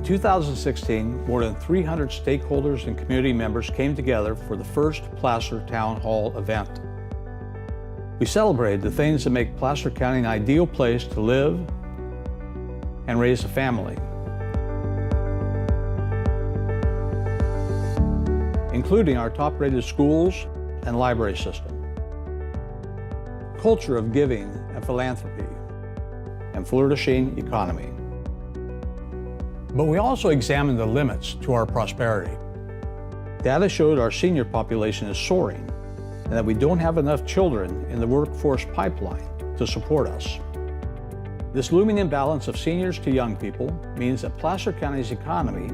2016, more than 300 stakeholders and community members came together for the first Placer Town Hall event. We celebrated the things that make Placer County an ideal place to live and raise a family, including our top-rated schools and library system, culture of giving and philanthropy, and flourishing economy. But we also examined the limits to our prosperity. Data showed our senior population is soaring and that we don't have enough children in the workforce pipeline to support us. This looming imbalance of seniors to young people means that Placer County's economy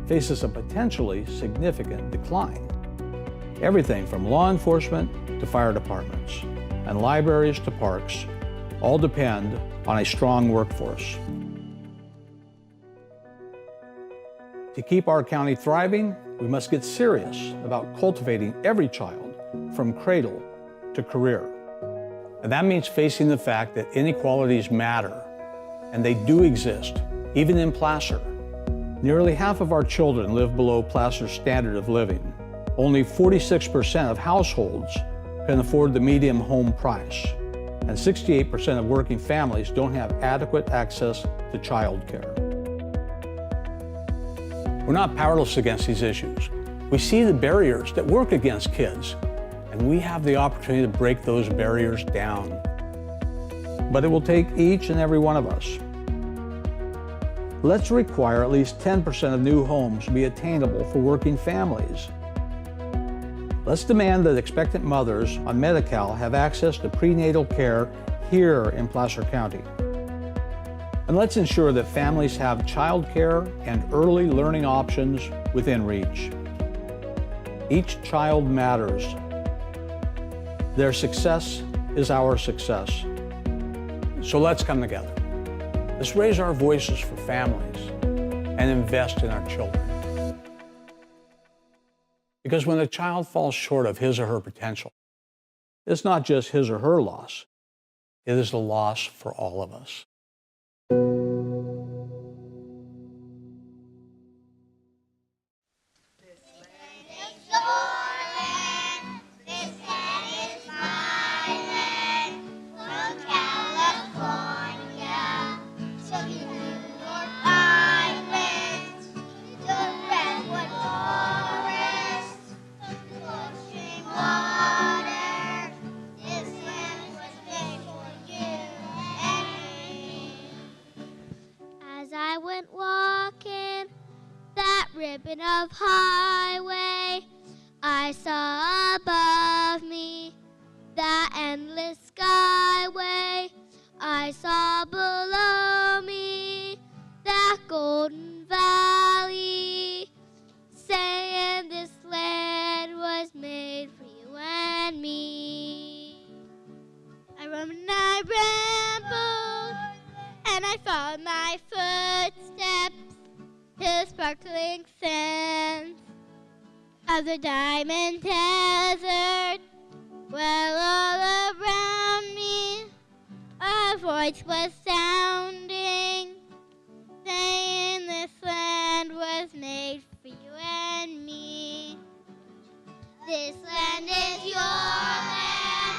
faces a potentially significant decline. Everything from law enforcement to fire departments and libraries to parks all depend on a strong workforce. To keep our county thriving, we must get serious about cultivating every child from cradle to career. And that means facing the fact that inequalities matter, and they do exist, even in Placer. Nearly half of our children live below Placer's standard of living. Only 46% of households can afford the median home price, and 68% of working families don't have adequate access to child care. We're not powerless against these issues. We see the barriers that work against kids, and we have the opportunity to break those barriers down. But it will take each and every one of us. Let's require at least 10% of new homes be attainable for working families. Let's demand that expectant mothers on Medi-Cal have access to prenatal care here in Placer County. And let's ensure that families have child care and early learning options within reach. Each child matters. Their success is our success. So let's come together. Let's raise our voices for families and invest in our children. Because when a child falls short of his or her potential, it's not just his or her loss, it is a loss for all of us. I went walking that ribbon of highway, I saw above me that endless skyway. I saw below me that golden valley, saying this land was made for you and me. I roamed and I rambled, and I followed my footsteps to the sparkling sands of the diamond desert. Well, all around me a voice was sounding, saying this land was made for you and me. This land is your land,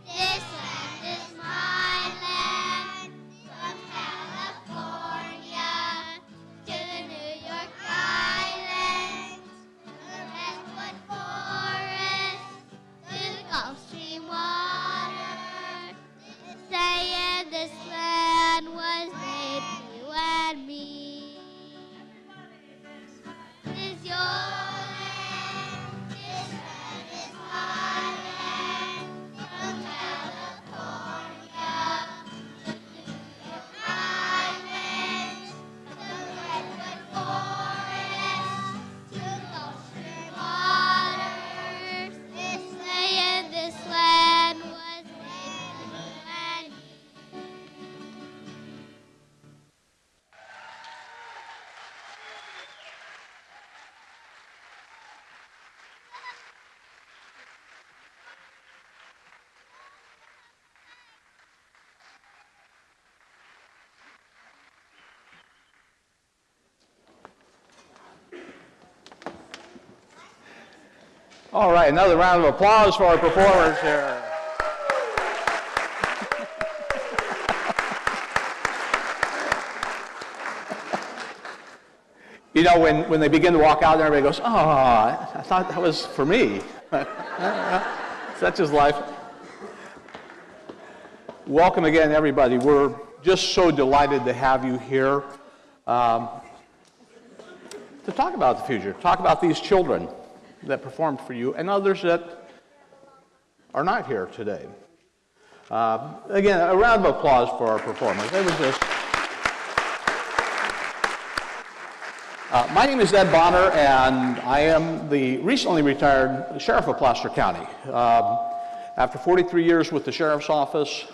this land is my land. From California to the New York Islands, from the Redwood Forest to the Gulf Stream water, saying this land All right, another round of applause for our performers here. You know, when they begin to walk out, everybody goes, "Oh, I thought that was for me." Such is life. Welcome again, everybody. We're just so delighted to have you here to talk about the future, talk about these children that performed for you and others that are not here today. Again, a round of applause for our performers. It was just... my name is Ed Bonner, and I am the recently retired Sheriff of Placer County. After 43 years with the Sheriff's Office,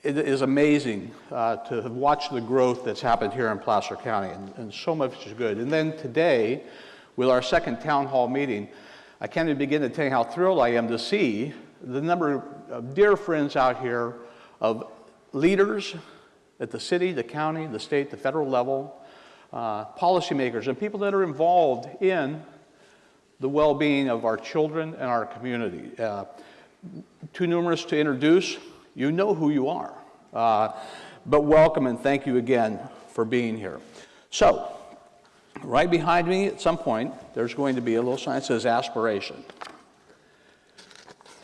it is amazing to have watched the growth that's happened here in Placer County, and so much is good. And then today, with our second town hall meeting, I can't even begin to tell you how thrilled I am to see the number of dear friends out here, of leaders at the city, the county, the state, the federal level, policymakers, and people that are involved in the well-being of our children and our community. Too numerous to introduce. You know who you are. But welcome and thank you again for being here. So, right behind me at some point, there's going to be a little sign that says aspiration.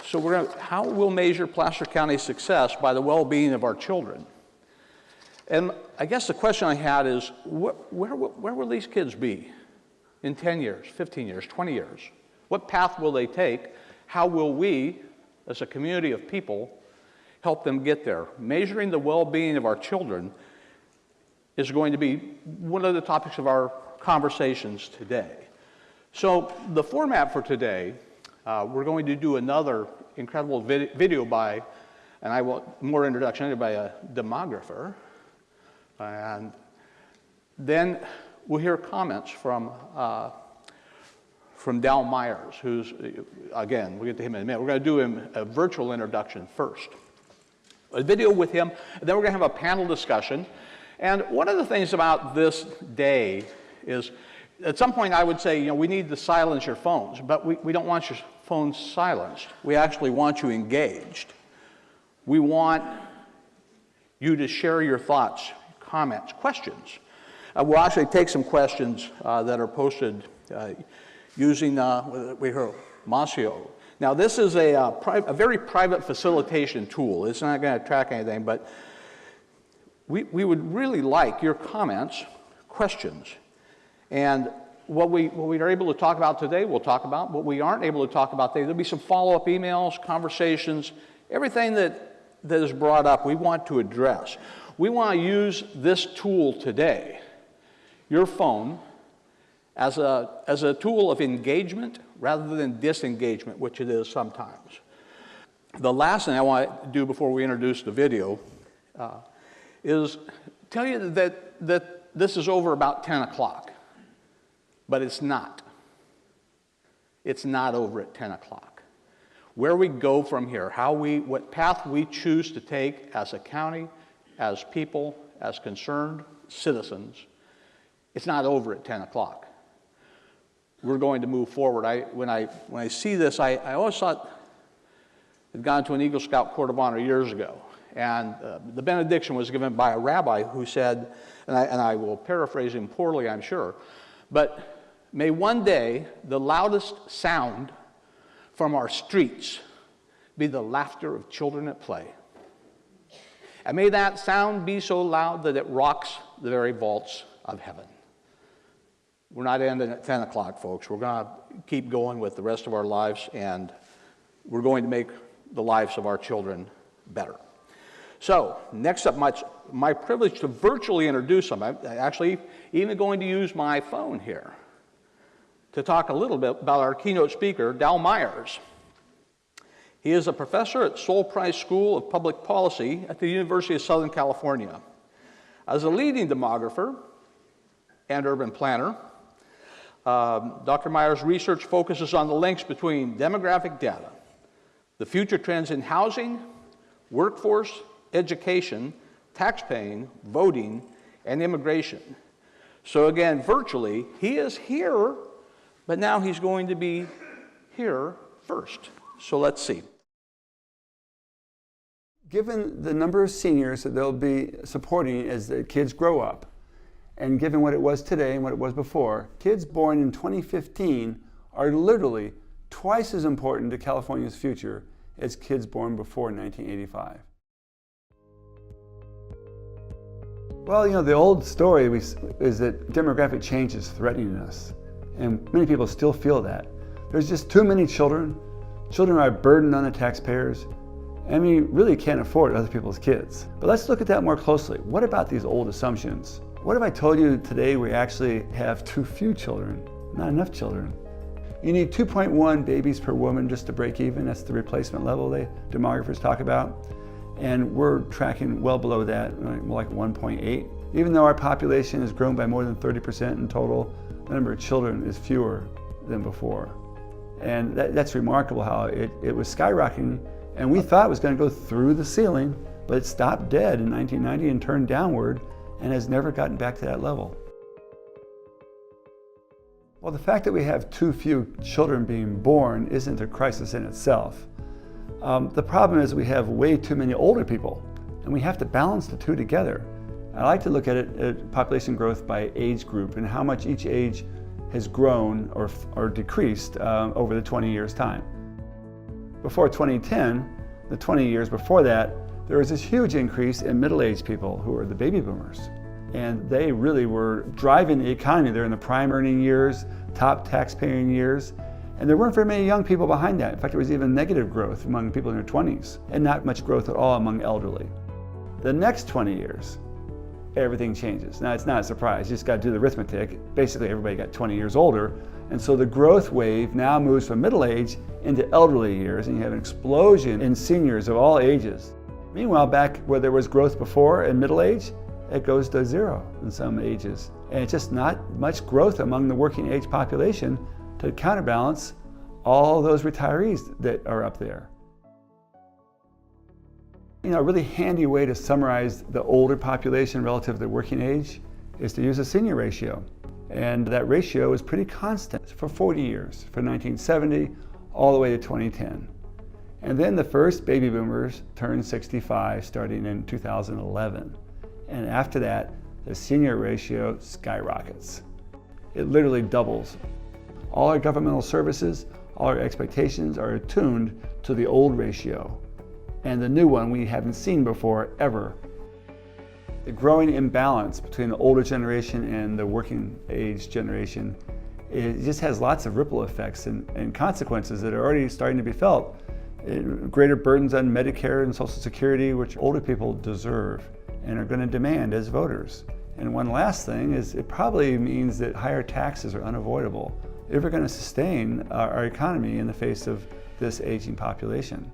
So how we'll measure Placer County's success by the well-being of our children. And I guess the question I had is, where will these kids be in 10 years, 15 years, 20 years? What path will they take? How will we, as a community of people, help them get there? Measuring the well-being of our children is going to be one of the topics of our conversations today. So the format for today, we're going to do another incredible video by, and I want more introduction, by a demographer. And then we'll hear comments from Dowell Myers, who's, again, we'll get to him in a minute. We're going to do him a virtual introduction first. A video with him, and then we're going to have a panel discussion. And one of the things about this day is, at some point I would say, you know, we need to silence your phones, but we don't want your phones silenced. We actually want you engaged. We want you to share your thoughts, comments, questions. We'll actually take some questions that are posted using, we heard, Masio. Now, this is a very private facilitation tool. It's not going to track anything, but we would really like your comments, questions. And what we are able to talk about today, we'll talk about. What we aren't able to talk about today, there'll be some follow-up emails, conversations, everything that is brought up, we want to address. We want to use this tool today, your phone, as a tool of engagement rather than disengagement, which it is sometimes. The last thing I want to do before we introduce the video is tell you that this is over about 10 o'clock, but it's not. It's not over at 10 o'clock. Where we go from here, what path we choose to take as a county, as people, as concerned citizens, it's not over at 10 o'clock. We're going to move forward. When I see this, I always thought I'd gone to an Eagle Scout Court of Honor years ago, and the benediction was given by a rabbi who said, and I will paraphrase him poorly, I'm sure, but may one day the loudest sound from our streets be the laughter of children at play. And may that sound be so loud that it rocks the very vaults of heaven. We're not ending at 10 o'clock, folks. We're going to keep going with the rest of our lives, and we're going to make the lives of our children better. So, next up, my privilege to virtually introduce them. I'm actually even going to use my phone here to talk a little bit about our keynote speaker, Dowell Myers. He is a professor at Sol Price School of Public Policy at the University of Southern California. As a leading demographer and urban planner, Dr. Myers' research focuses on the links between demographic data, the future trends in housing, workforce, education, taxpaying, voting, and immigration. So again, virtually, he is here, But now he's going to be here first. So let's see. Given the number of seniors that they'll be supporting as the kids grow up, and given what it was today and what it was before, kids born in 2015 are literally twice as important to California's future as kids born before 1985. Well, you know, the old story is that demographic change is threatening us, and many people still feel that. There's just too many children. Children are a burden on the taxpayers, and we really can't afford other people's kids. But let's look at that more closely. What about these old assumptions? What if I told you today we actually have too few children, not enough children? You need 2.1 babies per woman just to break even. That's the replacement level demographers talk about. And we're tracking well below that, more like 1.8. Even though our population has grown by more than 30% in total, the number of children is fewer than before. And that's remarkable how it was skyrocketing, and we thought it was going to go through the ceiling, but it stopped dead in 1990 and turned downward and has never gotten back to that level. Well, the fact that we have too few children being born isn't a crisis in itself. The problem is we have way too many older people, and we have to balance the two together. I like to look at it at population growth by age group and how much each age has grown or decreased over the 20 years' time. Before 2010, the 20 years before that, there was this huge increase in middle-aged people who were the baby boomers. And they really were driving the economy. They're in the prime earning years, top tax-paying years, and there weren't very many young people behind that. In fact, there was even negative growth among people in their 20s, and not much growth at all among elderly. The next 20 years, everything changes. Now, it's not a surprise. You just got to do the arithmetic. Basically, everybody got 20 years older, and so the growth wave now moves from middle age into elderly years, and you have an explosion in seniors of all ages. Meanwhile, back where there was growth before in middle age, it goes to zero in some ages. And it's just not much growth among the working age population to counterbalance all those retirees that are up there. You know, a really handy way to summarize the older population relative to the working age is to use a senior ratio. And that ratio is pretty constant for 40 years, from 1970 all the way to 2010. And then the first baby boomers turned 65 starting in 2011. And after that, the senior ratio skyrockets. It literally doubles. All our governmental services, all our expectations are attuned to the old ratio, and the new one we haven't seen before ever. The growing imbalance between the older generation and the working age generation, it just has lots of ripple effects and consequences that are already starting to be felt. Greater burdens on Medicare and Social Security, which older people deserve and are going to demand as voters. And one last thing is it probably means that higher taxes are unavoidable if we're going to sustain our economy in the face of this aging population.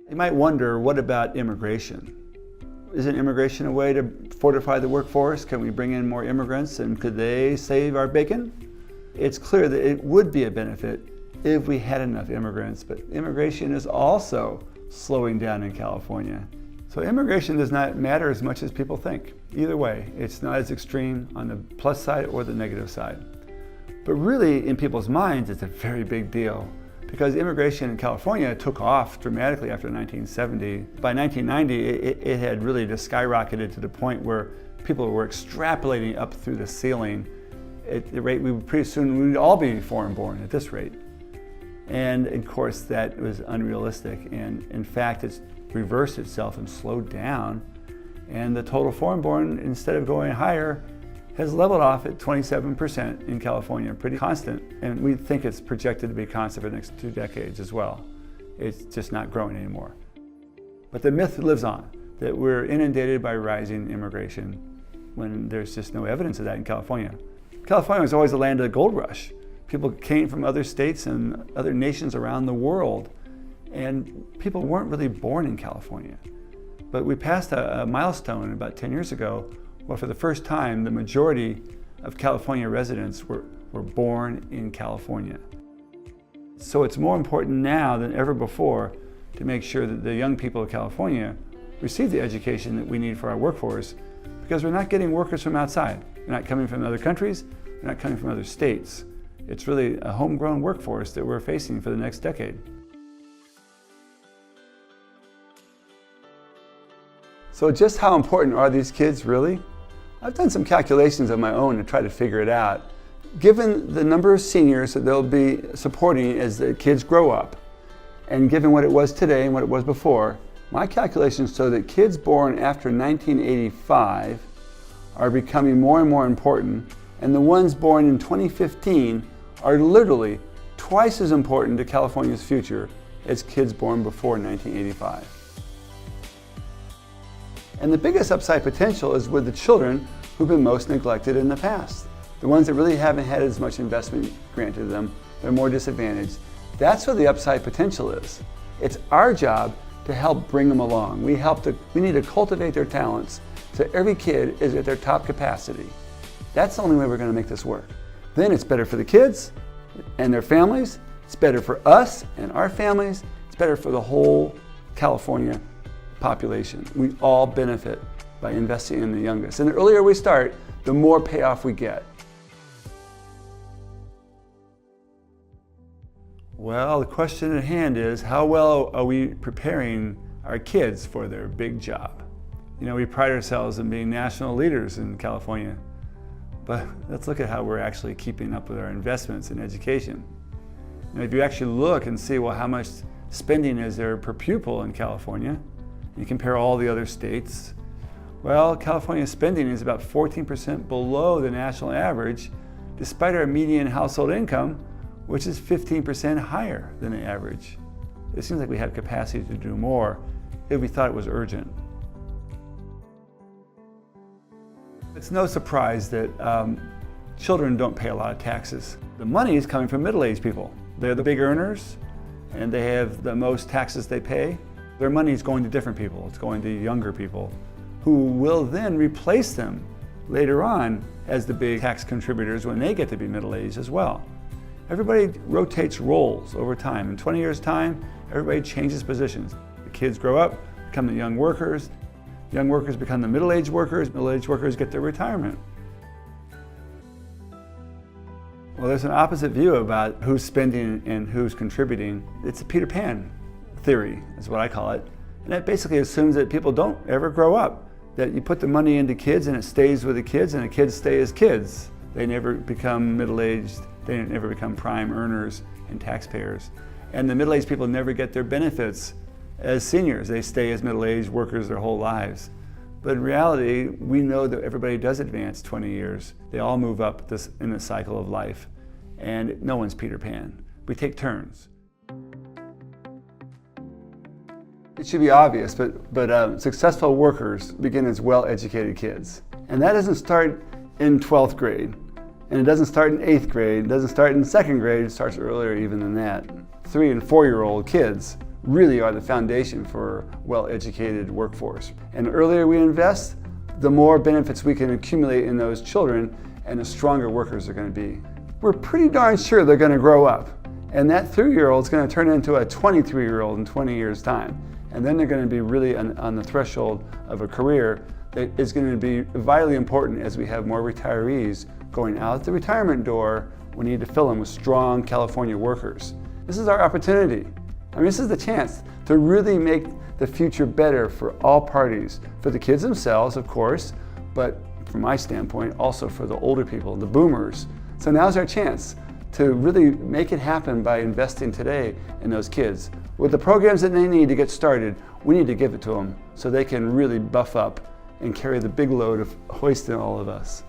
You might wonder, what about immigration? Isn't immigration a way to fortify the workforce? Can we bring in more immigrants, and could they save our bacon? It's clear that it would be a benefit if we had enough immigrants, but immigration is also slowing down in California. So immigration does not matter as much as people think. Either way, it's not as extreme on the plus side or the negative side. But really, in people's minds, it's a very big deal, because immigration in California took off dramatically after 1970. By 1990, it had really just skyrocketed to the point where people were extrapolating up through the ceiling at the rate pretty soon we'd all be foreign born at this rate. And of course, that was unrealistic. And in fact, it's reversed itself and slowed down. And the total foreign born, instead of going higher, has leveled off at 27% in California, pretty constant. And we think it's projected to be constant for the next 2 decades as well. It's just not growing anymore. But the myth lives on, that we're inundated by rising immigration when there's just no evidence of that in California. California was always the land of the gold rush. People came from other states and other nations around the world, and people weren't really born in California. But we passed a milestone about 10 years ago where for the first time the majority of California residents were born in California. So it's more important now than ever before to make sure that the young people of California receive the education that we need for our workforce, because we're not getting workers from outside. They're not coming from other countries, They're not coming from other states. It's really a homegrown workforce that we're facing for the next decade. So just how important are these kids really? I've done some calculations of my own to try to figure it out. Given the number of seniors that they'll be supporting as the kids grow up, and given what it was today and what it was before, my calculations show that kids born after 1985 are becoming more and more important, and the ones born in 2015 are literally twice as important to California's future as kids born before 1985. And the biggest upside potential is with the children who've been most neglected in the past. The ones that really haven't had as much investment granted to them, they're more disadvantaged. That's where the upside potential is. It's our job to help bring them along. We need to cultivate their talents so every kid is at their top capacity. That's the only way we're going to make this work. Then it's better for the kids and their families. It's better for us and our families. It's better for the whole California population. We all benefit by investing in the youngest. And the earlier we start, the more payoff we get. Well, the question at hand is, how well are we preparing our kids for their big job? You know, we pride ourselves in being national leaders in California, but let's look at how we're actually keeping up with our investments in education. You know, if you actually look and see, well, how much spending is there per pupil in California, and you compare all the other states, well, California's spending is about 14% below the national average, despite our median household income, which is 15% higher than the average. It seems like we have capacity to do more if we thought it was urgent. It's no surprise that children don't pay a lot of taxes. The money is coming from middle-aged people. They're the big earners, and they have the most taxes they pay. Their money is going to different people. It's going to younger people, who will then replace them later on as the big tax contributors when they get to be middle-aged as well. Everybody rotates roles over time. In 20 years' time, everybody changes positions. The kids grow up, become the young workers become the middle-aged workers, middle-aged workers get their retirement. Well, there's an opposite view about who's spending and who's contributing. It's a Peter Pan theory, is what I call it. And that basically assumes that people don't ever grow up, that you put the money into kids and it stays with the kids and the kids stay as kids. They never become middle-aged, they never become prime earners and taxpayers. And the middle-aged people never get their benefits as seniors. They stay as middle-aged workers their whole lives. But in reality, we know that everybody does advance 20 years. They all move up in the cycle of life. And no one's Peter Pan. We take turns. It should be obvious, but successful workers begin as well-educated kids. And that doesn't start in 12th grade. And it doesn't start in 8th grade. It doesn't start in 2nd grade. It starts earlier even than that. 3- and 4-year-old kids really are the foundation for a well-educated workforce. And the earlier we invest, the more benefits we can accumulate in those children and the stronger workers they're going to be. We're pretty darn sure they're going to grow up. And that 3-year-old is going to turn into a 23-year-old in 20 years' time. And then they're going to be really on the threshold of a career that is going to be vitally important as we have more retirees going out the retirement door. We need to fill them with strong California workers. This is our opportunity. I mean, this is the chance to really make the future better for all parties, for the kids themselves, of course, but from my standpoint, also for the older people, the boomers. So now's our chance to really make it happen by investing today in those kids. With the programs that they need to get started, we need to give it to them so they can really buff up and carry the big load of hoisting all of us.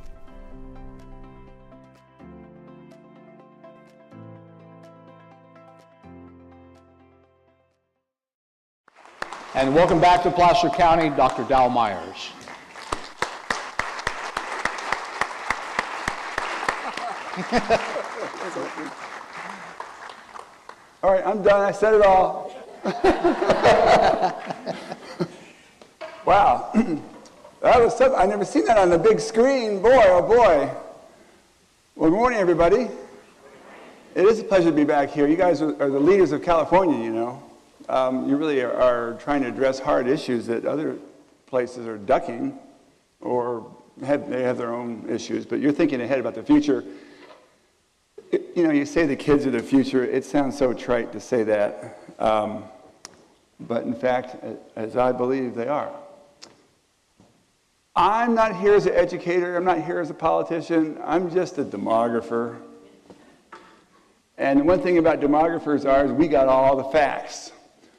And welcome back to Placer County, Dr. Dowell Myers. All right, I'm done. I said it all. Wow. That was something. I've never seen that on the big screen. Boy, oh boy. Well, good morning, everybody. It is a pleasure to be back here. You guys are the leaders of California, you know. You really are trying to address hard issues that other places are ducking or they have their own issues, but you're thinking ahead about the future. You know, you say the kids are the future. It sounds so trite to say that. But in fact, as I believe they are. I'm not here as an educator. I'm not here as a politician. I'm just a demographer. And one thing about demographers is we got all the facts.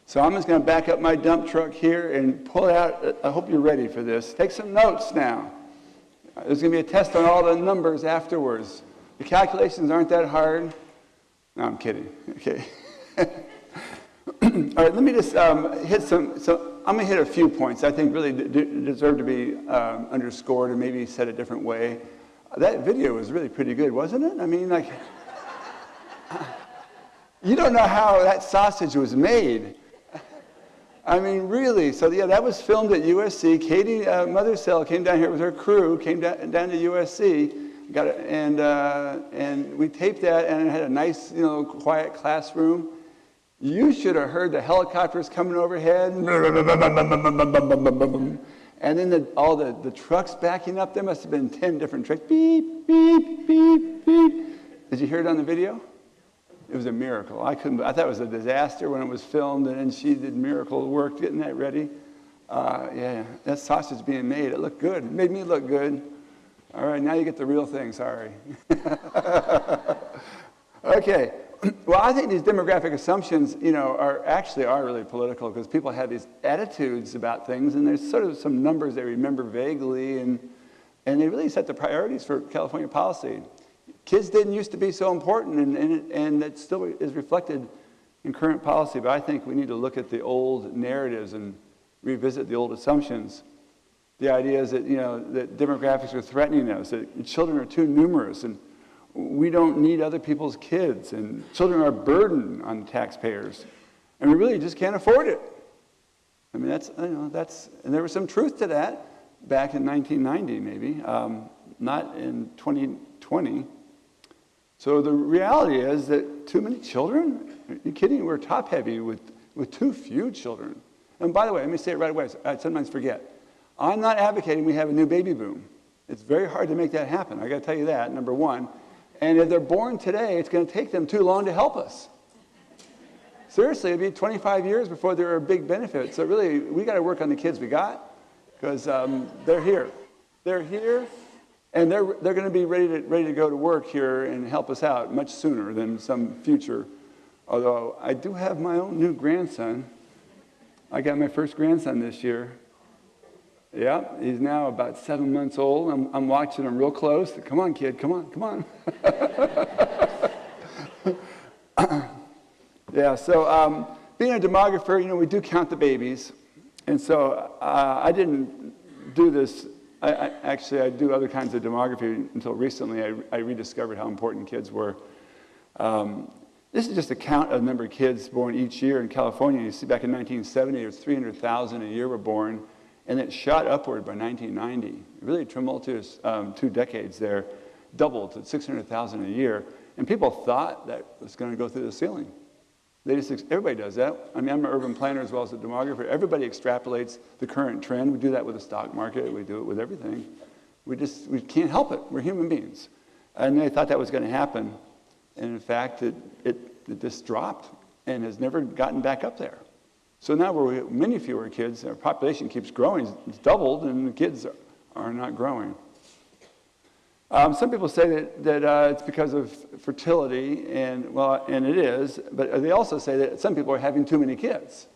So I'm just going to back up my dump truck here and pull out. I hope you're ready for this. Take some notes now. There's going to be a test on all the numbers afterwards. The calculations aren't that hard. No, I'm kidding. Okay. All right, let me just hit some. So I'm going to hit a few points I think really deserve to be underscored and maybe said a different way. That video was really pretty good, wasn't it? I mean, like, you don't know how that sausage was made. I mean, really. So yeah, that was filmed at USC. Katie Mothersell came down here with her crew, came down to USC. Got it, and we taped that, and it had a nice, quiet classroom. You should have heard the helicopters coming overhead, and then all the trucks backing up. There must have been 10 different trucks. Beep, beep, beep, beep. Did you hear it on the video? It was a miracle. I thought it was a disaster when it was filmed, and then she did miracle work getting that ready. Yeah, that sausage being made, it looked good. It made me look good. All right, now you get the real thing, sorry. Okay, well, I think these demographic assumptions, are really political because people have these attitudes about things, and there's sort of some numbers they remember vaguely, and they really set the priorities for California policy. Kids didn't used to be so important, and it still is reflected in current policy, but I think we need to look at the old narratives and revisit the old assumptions. The idea is that, that demographics are threatening us, that children are too numerous, and we don't need other people's kids, and children are a burden on taxpayers, and we really just can't afford it. I mean, and there was some truth to that back in 1990, maybe, not in 2020. So the reality is that too many children? Are you kidding? We're top-heavy with too few children. And by the way, let me say it right away. I sometimes forget. I'm not advocating we have a new baby boom. It's very hard to make that happen. I got to tell you that, number one. And if they're born today, it's going to take them too long to help us. Seriously, it'd be 25 years before there are big benefits. So really, we got to work on the kids we got because they're here. They're here, and they're going to be ready to go to work here and help us out much sooner than some future. Although I do have my own new grandson. I got my first grandson this year. Yeah, he's now about 7 months old. I'm watching him real close. Come on, kid, come on, come on. Yeah, so being a demographer, we do count the babies. And so I didn't do this. I do other kinds of demography until recently. I rediscovered how important kids were. This is just a count of the number of kids born each year in California. You see back in 1970, there was 300,000 a year were born. And it shot upward by 1990. Really tumultuous 2 decades there, doubled to 600,000 a year. And people thought that was going to go through the ceiling. Everybody does that. I mean, I'm an urban planner as well as a demographer. Everybody extrapolates the current trend. We do that with the stock market. We do it with everything. We can't help it. We're human beings. And they thought that was going to happen. And in fact, it just dropped and has never gotten back up there. So now we're many fewer kids. Our population keeps growing. It's doubled, and the kids are not growing. Some people say that it's because of fertility, and it is. But they also say that some people are having too many kids,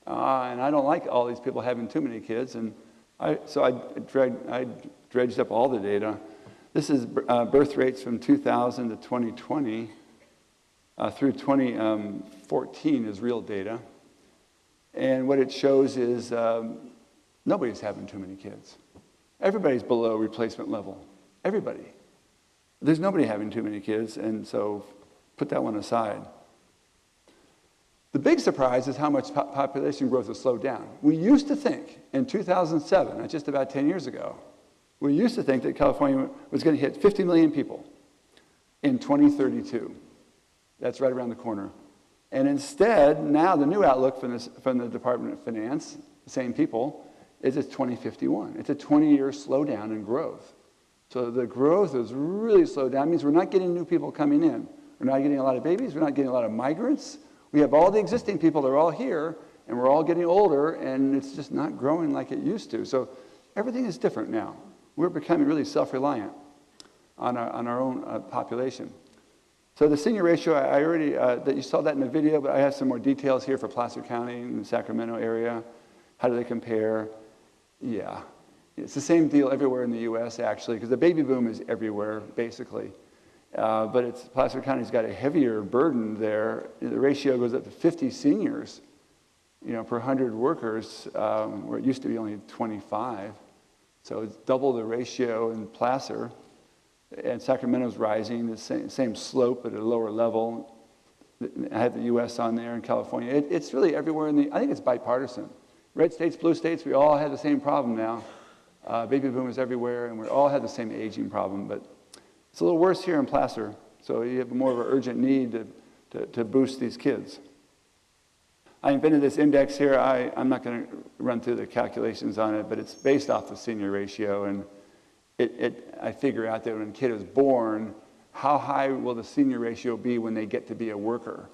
and I don't like all these people having too many kids. And so I dredged up all the data. This is birth rates from 2000 to 2020 through 2014 is real data. And what it shows is nobody's having too many kids. Everybody's below replacement level. Everybody. There's nobody having too many kids, and so put that one aside. The big surprise is how much population growth has slowed down. We used to think in 2007, that's just about 10 years ago, we used to think that California was going to hit 50 million people in 2032. That's right around the corner. And instead, now the new outlook from the Department of Finance, the same people, is it's 2051. It's a 20-year slowdown in growth. So the growth is really slowed down. It means we're not getting new people coming in. We're not getting a lot of babies. We're not getting a lot of migrants. We have all the existing people. They're all here, and we're all getting older, and it's just not growing like it used to. So everything is different now. We're becoming really self-reliant on our own population. So the senior ratio, I already, that you saw that in the video, but I have some more details here for Placer County and the Sacramento area. How do they compare? Yeah, it's the same deal everywhere in the U.S. actually, because the baby boom is everywhere, basically. But Placer County's got a heavier burden there. The ratio goes up to 50 seniors, per 100 workers, where it used to be only 25. So it's double the ratio in Placer. And Sacramento's rising, the same slope at a lower level. I have the U.S. on there and California. It's really everywhere I think it's bipartisan. Red states, blue states, we all have the same problem now. Baby boomers everywhere, and we all have the same aging problem. But it's a little worse here in Placer, so you have more of an urgent need to boost these kids. I invented this index here. I'm not going to run through the calculations on it, but it's based off the senior ratio. And I figure out that when a kid is born, how high will the senior ratio be when they get to be a worker?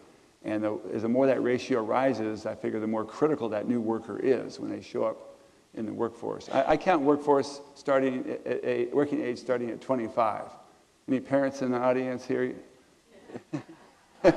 And the more that ratio rises, I figure the more critical that new worker is when they show up in the workforce. I count workforce starting at a working age starting at 25. Any parents in the audience here? Kind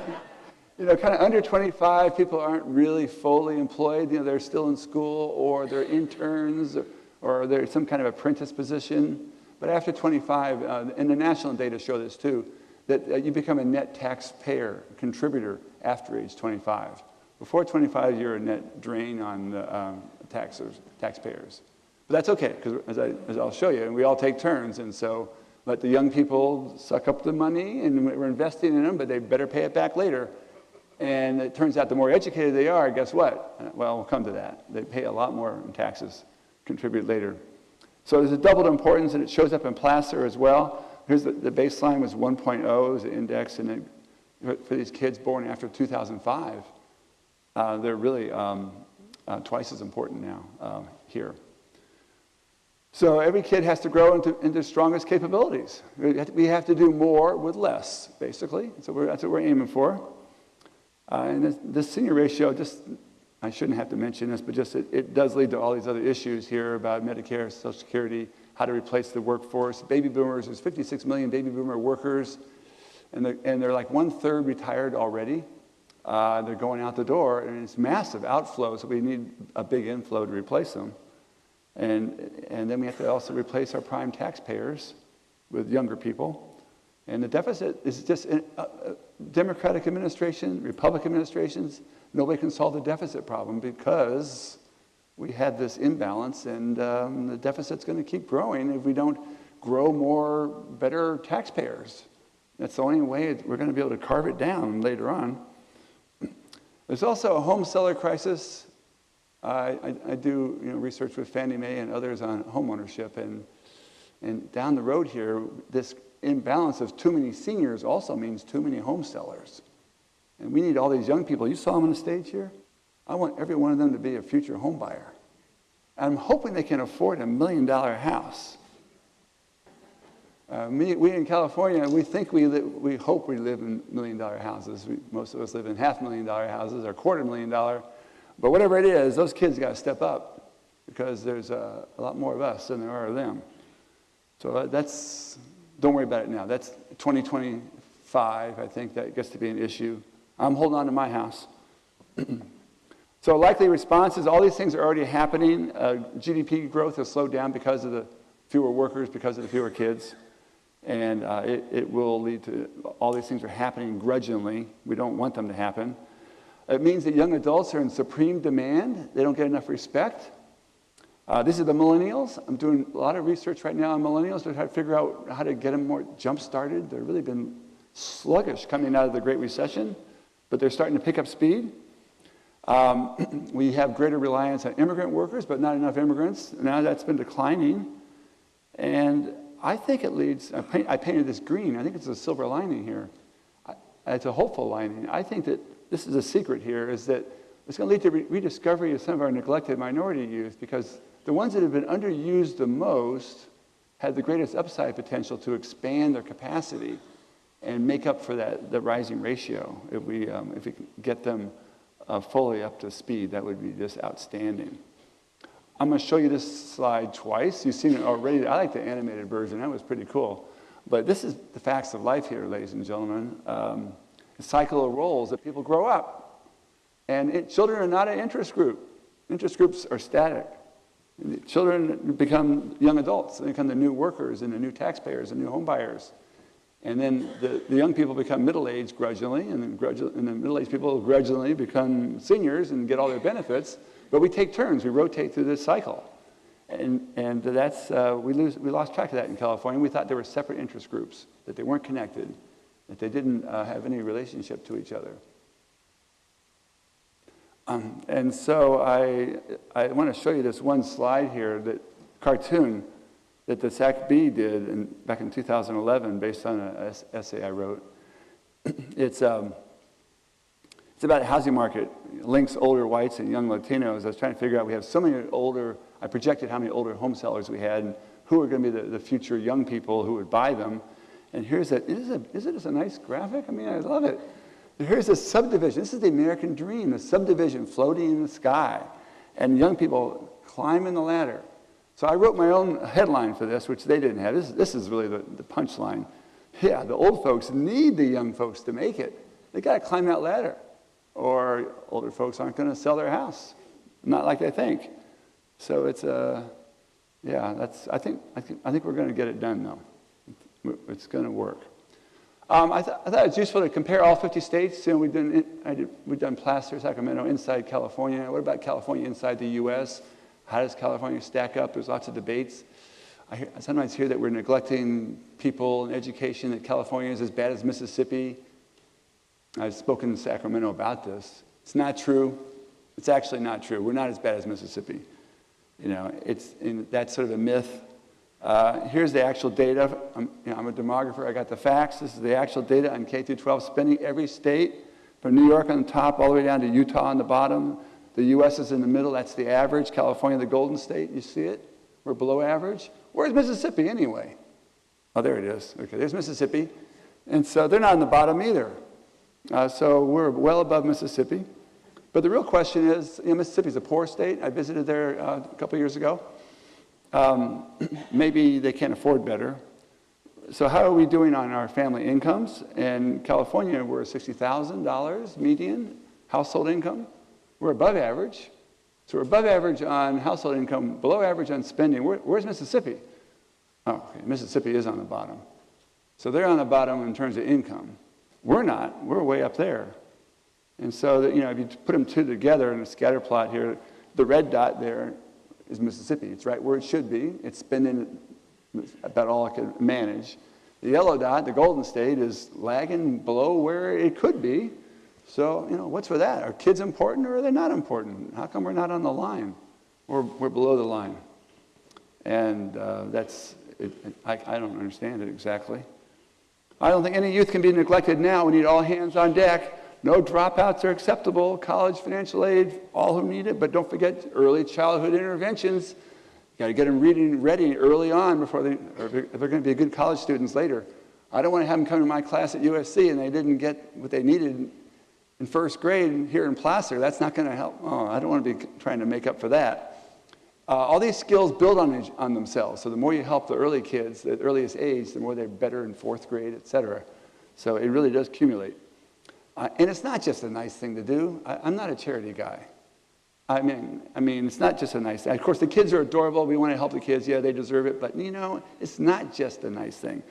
of under 25, people aren't really fully employed. They're still in school, or they're interns, or they're some kind of apprentice position. But after 25, and the national data show this too, that you become a net taxpayer, contributor after age 25. Before 25, you're a net drain on the taxpayers. But that's okay, because as I'll show you, and we all take turns, and so let the young people suck up the money, and we're investing in them, but they better pay it back later. And it turns out the more educated they are, guess what? Well, we'll come to that. They pay a lot more in taxes, contribute later. So there's a doubled importance, and it shows up in Placer as well. Here's the baseline was 1.0 as the index, and for these kids born after 2005, they're really twice as important now here. So every kid has to grow into strongest capabilities. We have to do more with less, basically. So that's what we're aiming for. And this senior ratio, I shouldn't have to mention this, but it does lead to all these other issues here about Medicare, Social Security, how to replace the workforce. Baby boomers, there's 56 million baby boomer workers, and they're like 1/3 retired already. They're going out the door, and it's massive outflow, so we need a big inflow to replace them. And then we have to also replace our prime taxpayers with younger people. And the deficit is just Democratic administration, Republican administrations, nobody can solve the deficit problem because we have this imbalance, and the deficit's going to keep growing if we don't grow more better taxpayers. That's the only way we're going to be able to carve it down later on. There's also a home seller crisis. I do research with Fannie Mae and others on home ownership, and down the road here, this imbalance of too many seniors also means too many home sellers. And we need all these young people. You saw them on the stage here? I want every one of them to be a future home buyer. I'm hoping they can afford $1 million house. We in California, we hope we live in $1 million houses. Most of us live in $500,000 houses or $250,000. But whatever it is, those kids got to step up because there's a lot more of us than there are of them. So don't worry about it now. That's 2025, I think that gets to be an issue. I'm holding on to my house. So likely responses, all these things are already happening. GDP growth has slowed down because of the fewer workers, because of the fewer kids. And it will lead to, all these things are happening grudgingly. We don't want them to happen. It means that young adults are in supreme demand. They don't get enough respect. This is the millennials. I'm doing a lot of research right now on millennials to try to figure out how to get them more jump-started. They've really been sluggish coming out of the Great Recession, but they're starting to pick up speed. We have greater reliance on immigrant workers, but not enough immigrants. Now that's been declining. And I think it leads, I painted this green. I think it's a silver lining here. It's a hopeful lining. I think that this is a secret here, is that it's going to lead to rediscovery of some of our neglected minority youth, because the ones that have been underused the most had the greatest upside potential to expand their capacity and make up for the rising ratio. If we can get them fully up to speed, that would be just outstanding. I'm going to show you this slide twice. You've seen it already. I like the animated version. That was pretty cool. But this is the facts of life here, ladies and gentlemen. The cycle of roles that people grow up. And children are not an interest group. Interest groups are static. Children become young adults. They become the new workers and the new taxpayers and new home buyers. And then the young people become middle-aged grudgingly, and the middle-aged people grudgingly become seniors and get all their benefits. But we take turns. We rotate through this cycle. And that's, we lost track of that in California. We thought there were separate interest groups, that they weren't connected, that they didn't have any relationship to each other. And so I want to show you this one slide here, that cartoon that the SACB did back in 2011 based on an essay I wrote. It's about a housing market, links older whites and young Latinos. I was trying to figure out, we have so many older, I projected how many older home sellers we had and who are going to be the future young people who would buy them. And here's isn't this a nice graphic? I mean, I love it. Here's a subdivision. This is the American dream, the subdivision floating in the sky. And young people climbing the ladder. So I wrote my own headline for this, which they didn't have. This is really the punchline. Yeah, the old folks need the young folks to make it. They got to climb that ladder, or older folks aren't going to sell their house, not like they think. So it's yeah. I think we're going to get it done though. It's going to work. I thought it was useful to compare all 50 states. You know, we've done Placer, Sacramento, inside California. What about California inside the U.S.? How does California stack up? There's lots of debates. I sometimes hear that we're neglecting people in education, that California is as bad as Mississippi. I've spoken in Sacramento about this. It's not true. It's actually not true. We're not as bad as Mississippi. You know, that's sort of a myth. Here's the actual data. I'm a demographer. I got the facts. This is the actual data on K through 12 spending. Every state, from New York on the top all the way down to Utah on the bottom. The U.S. is in the middle. That's the average. California, the golden state. You see it? We're below average. Where's Mississippi anyway? Oh, there it is. Okay, there's Mississippi. And so they're not on the bottom either. So we're well above Mississippi. But the real question is, you know, Mississippi's a poor state. I visited there a couple years ago. Maybe they can't afford better. So how are we doing on our family incomes? In California, we're $60,000 median household income. We're above average. So we're above average on household income, below average on spending. Where's Mississippi? Oh, okay. Mississippi is on the bottom. So they're on the bottom in terms of income. We're not. We're way up there. And so that, you know, if you put them two together in a scatter plot here, the red dot there is Mississippi. It's right where it should be. It's spending about all it can manage. The yellow dot, the golden state, is lagging below where it could be. So, you know, what's with that? Are kids important or are they not important? How come we're not on the line? We're below the line. And I don't understand it exactly. I don't think any youth can be neglected now. We need all hands on deck. No dropouts are acceptable. College, financial aid, all who need it. But don't forget early childhood interventions. You got to get them reading ready early on before if they're going to be good college students later. I don't want to have them come to my class at USC and they didn't get what they needed in first grade here in Placer. That's not going to help. Oh, I don't want to be trying to make up for that. All these skills build on themselves. So the more you help the early kids, the earliest age, the more they're better in fourth grade, et cetera. So it really does accumulate. And it's not just a nice thing to do. I'm not a charity guy. I mean, it's not just a nice thing. Of course, the kids are adorable. We want to help the kids. Yeah, they deserve it. But, you know, it's not just a nice thing.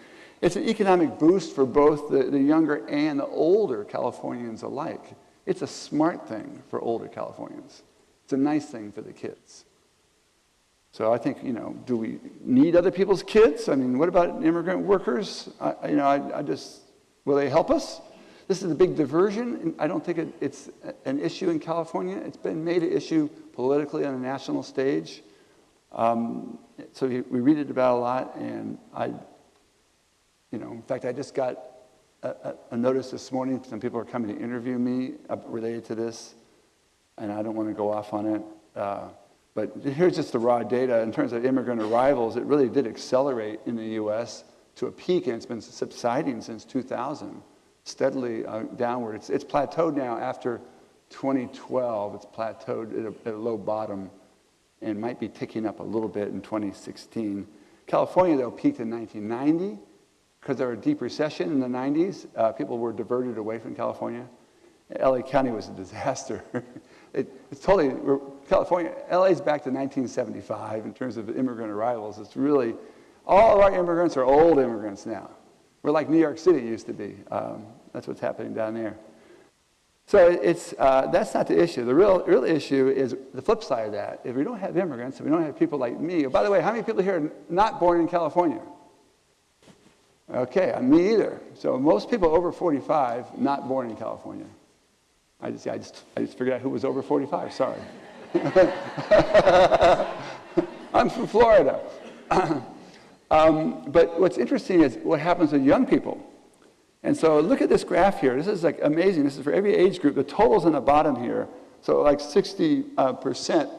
It's an economic boost for both the younger and the older Californians alike. It's a smart thing for older Californians. It's a nice thing for the kids. So I think, you know, do we need other people's kids? I mean, what about immigrant workers? Will they help us? This is a big diversion. I don't think it's an issue in California. It's been made an issue politically on a national stage. So we read it about a lot, and in fact, I just got a notice this morning. Some people are coming to interview me related to this, and I don't want to go off on it. But here's just the raw data. In terms of immigrant arrivals, it really did accelerate in the U.S. to a peak, and it's been subsiding since 2000, steadily downward. It's plateaued now after 2012. It's plateaued at a low bottom and might be ticking up a little bit in 2016. California, though, peaked in 1990 because there was a deep recession in the 90s. People were diverted away from California. LA County was a disaster. It's totally, California, LA's back to 1975 in terms of immigrant arrivals. It's really, all of our immigrants are old immigrants now. We're like New York City used to be. That's what's happening down there. So that's not the issue. The real issue is the flip side of that. If we don't have immigrants, if we don't have people like me, by the way, how many people here are not born in California? Okay, me either. So most people over 45 not born in California. I just figured out who was over 45. Sorry. I'm from Florida. But what's interesting is what happens with young people. And so look at this graph here. This is like amazing. This is for every age group. The total's on the bottom here. So like 60%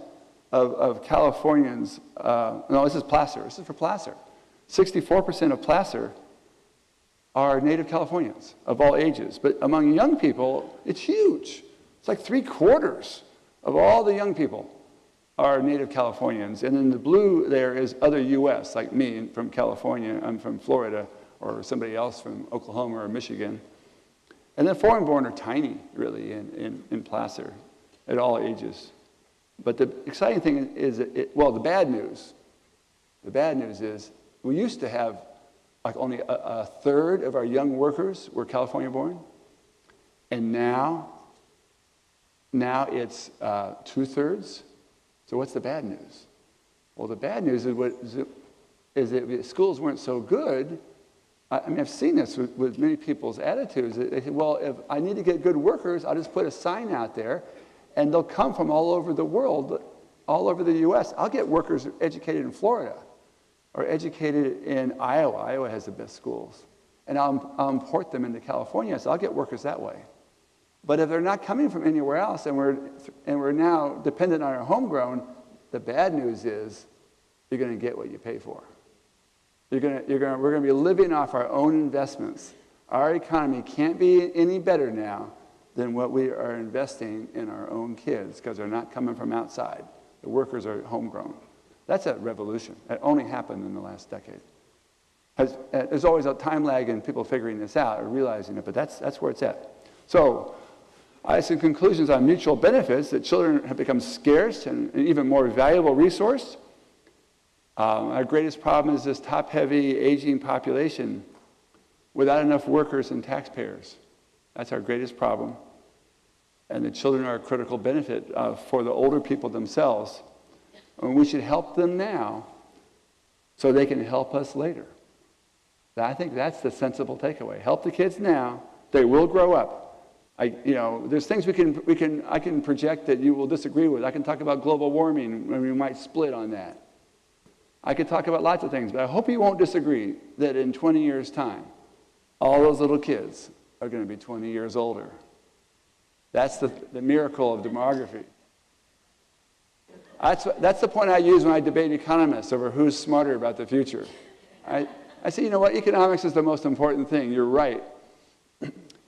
of Californians, no, this is Placer. This is for Placer. 64% of Placer are native Californians of all ages. But among young people, it's huge. It's like 3/4 of all the young people are native Californians. And then the blue there is other U.S., like me from California. I'm from Florida, or somebody else from Oklahoma or Michigan. And then foreign-born are tiny, really, in Placer at all ages. But the exciting thing is, the bad news. The bad news is we used to have like only a third of our young workers were California-born. And now it's 2/3. So what's the bad news? Well, the bad news is that schools weren't so good. I mean, I've seen this with many people's attitudes. They say, well, if I need to get good workers, I'll just put a sign out there, and they'll come from all over the world, all over the U.S. I'll get workers educated in Florida or educated in Iowa. Iowa has the best schools. And I'll import them into California, so I'll get workers that way. But if they're not coming from anywhere else, and we're now dependent on our homegrown, the bad news is you're going to get what you pay for. We're going to be living off our own investments. Our economy can't be any better now than what we are investing in our own kids because they're not coming from outside. The workers are homegrown. That's a revolution. It only happened in the last decade. There's always a time lag in people figuring this out or realizing it, but that's where it's at. So I have some conclusions on mutual benefits, that children have become scarce and an even more valuable resource. Our greatest problem is this top-heavy, aging population without enough workers and taxpayers. That's our greatest problem. And the children are a critical benefit for the older people themselves. And we should help them now so they can help us later. I think that's the sensible takeaway. Help the kids now. They will grow up. There's things I can project that you will disagree with. I can talk about global warming, and we might split on that. I could talk about lots of things, but I hope you won't disagree that in 20 years' time, all those little kids are going to be 20 years older. That's the miracle of demography. That's the point I use when I debate economists over who's smarter about the future. I say, you know what, economics is the most important thing. You're right.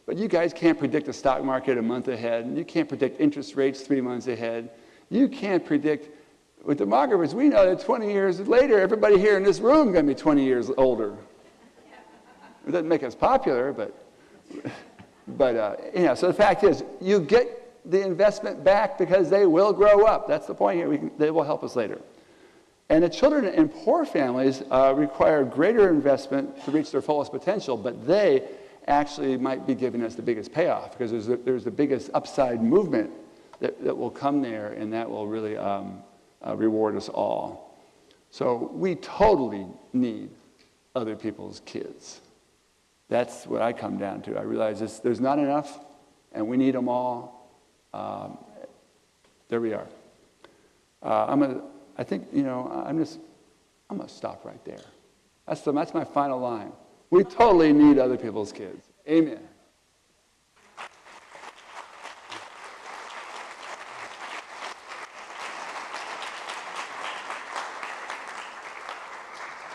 But you guys can't predict the stock market a month ahead. You can't predict interest rates 3 months ahead. You can't predict. With demographers, we know that 20 years later, everybody here in this room is going to be 20 years older. It doesn't make us popular, but so the fact is, you get the investment back because they will grow up. That's the point here. They will help us later. And the children in poor families require greater investment to reach their fullest potential, but they actually might be giving us the biggest payoff because there's the biggest upside movement that will come there, and that will really reward us all. So we totally need other people's kids. That's what I come down to. I realize there's not enough, and we need them all. There we are. I'm gonna stop right there. That's my final line. We totally need other people's kids. Amen.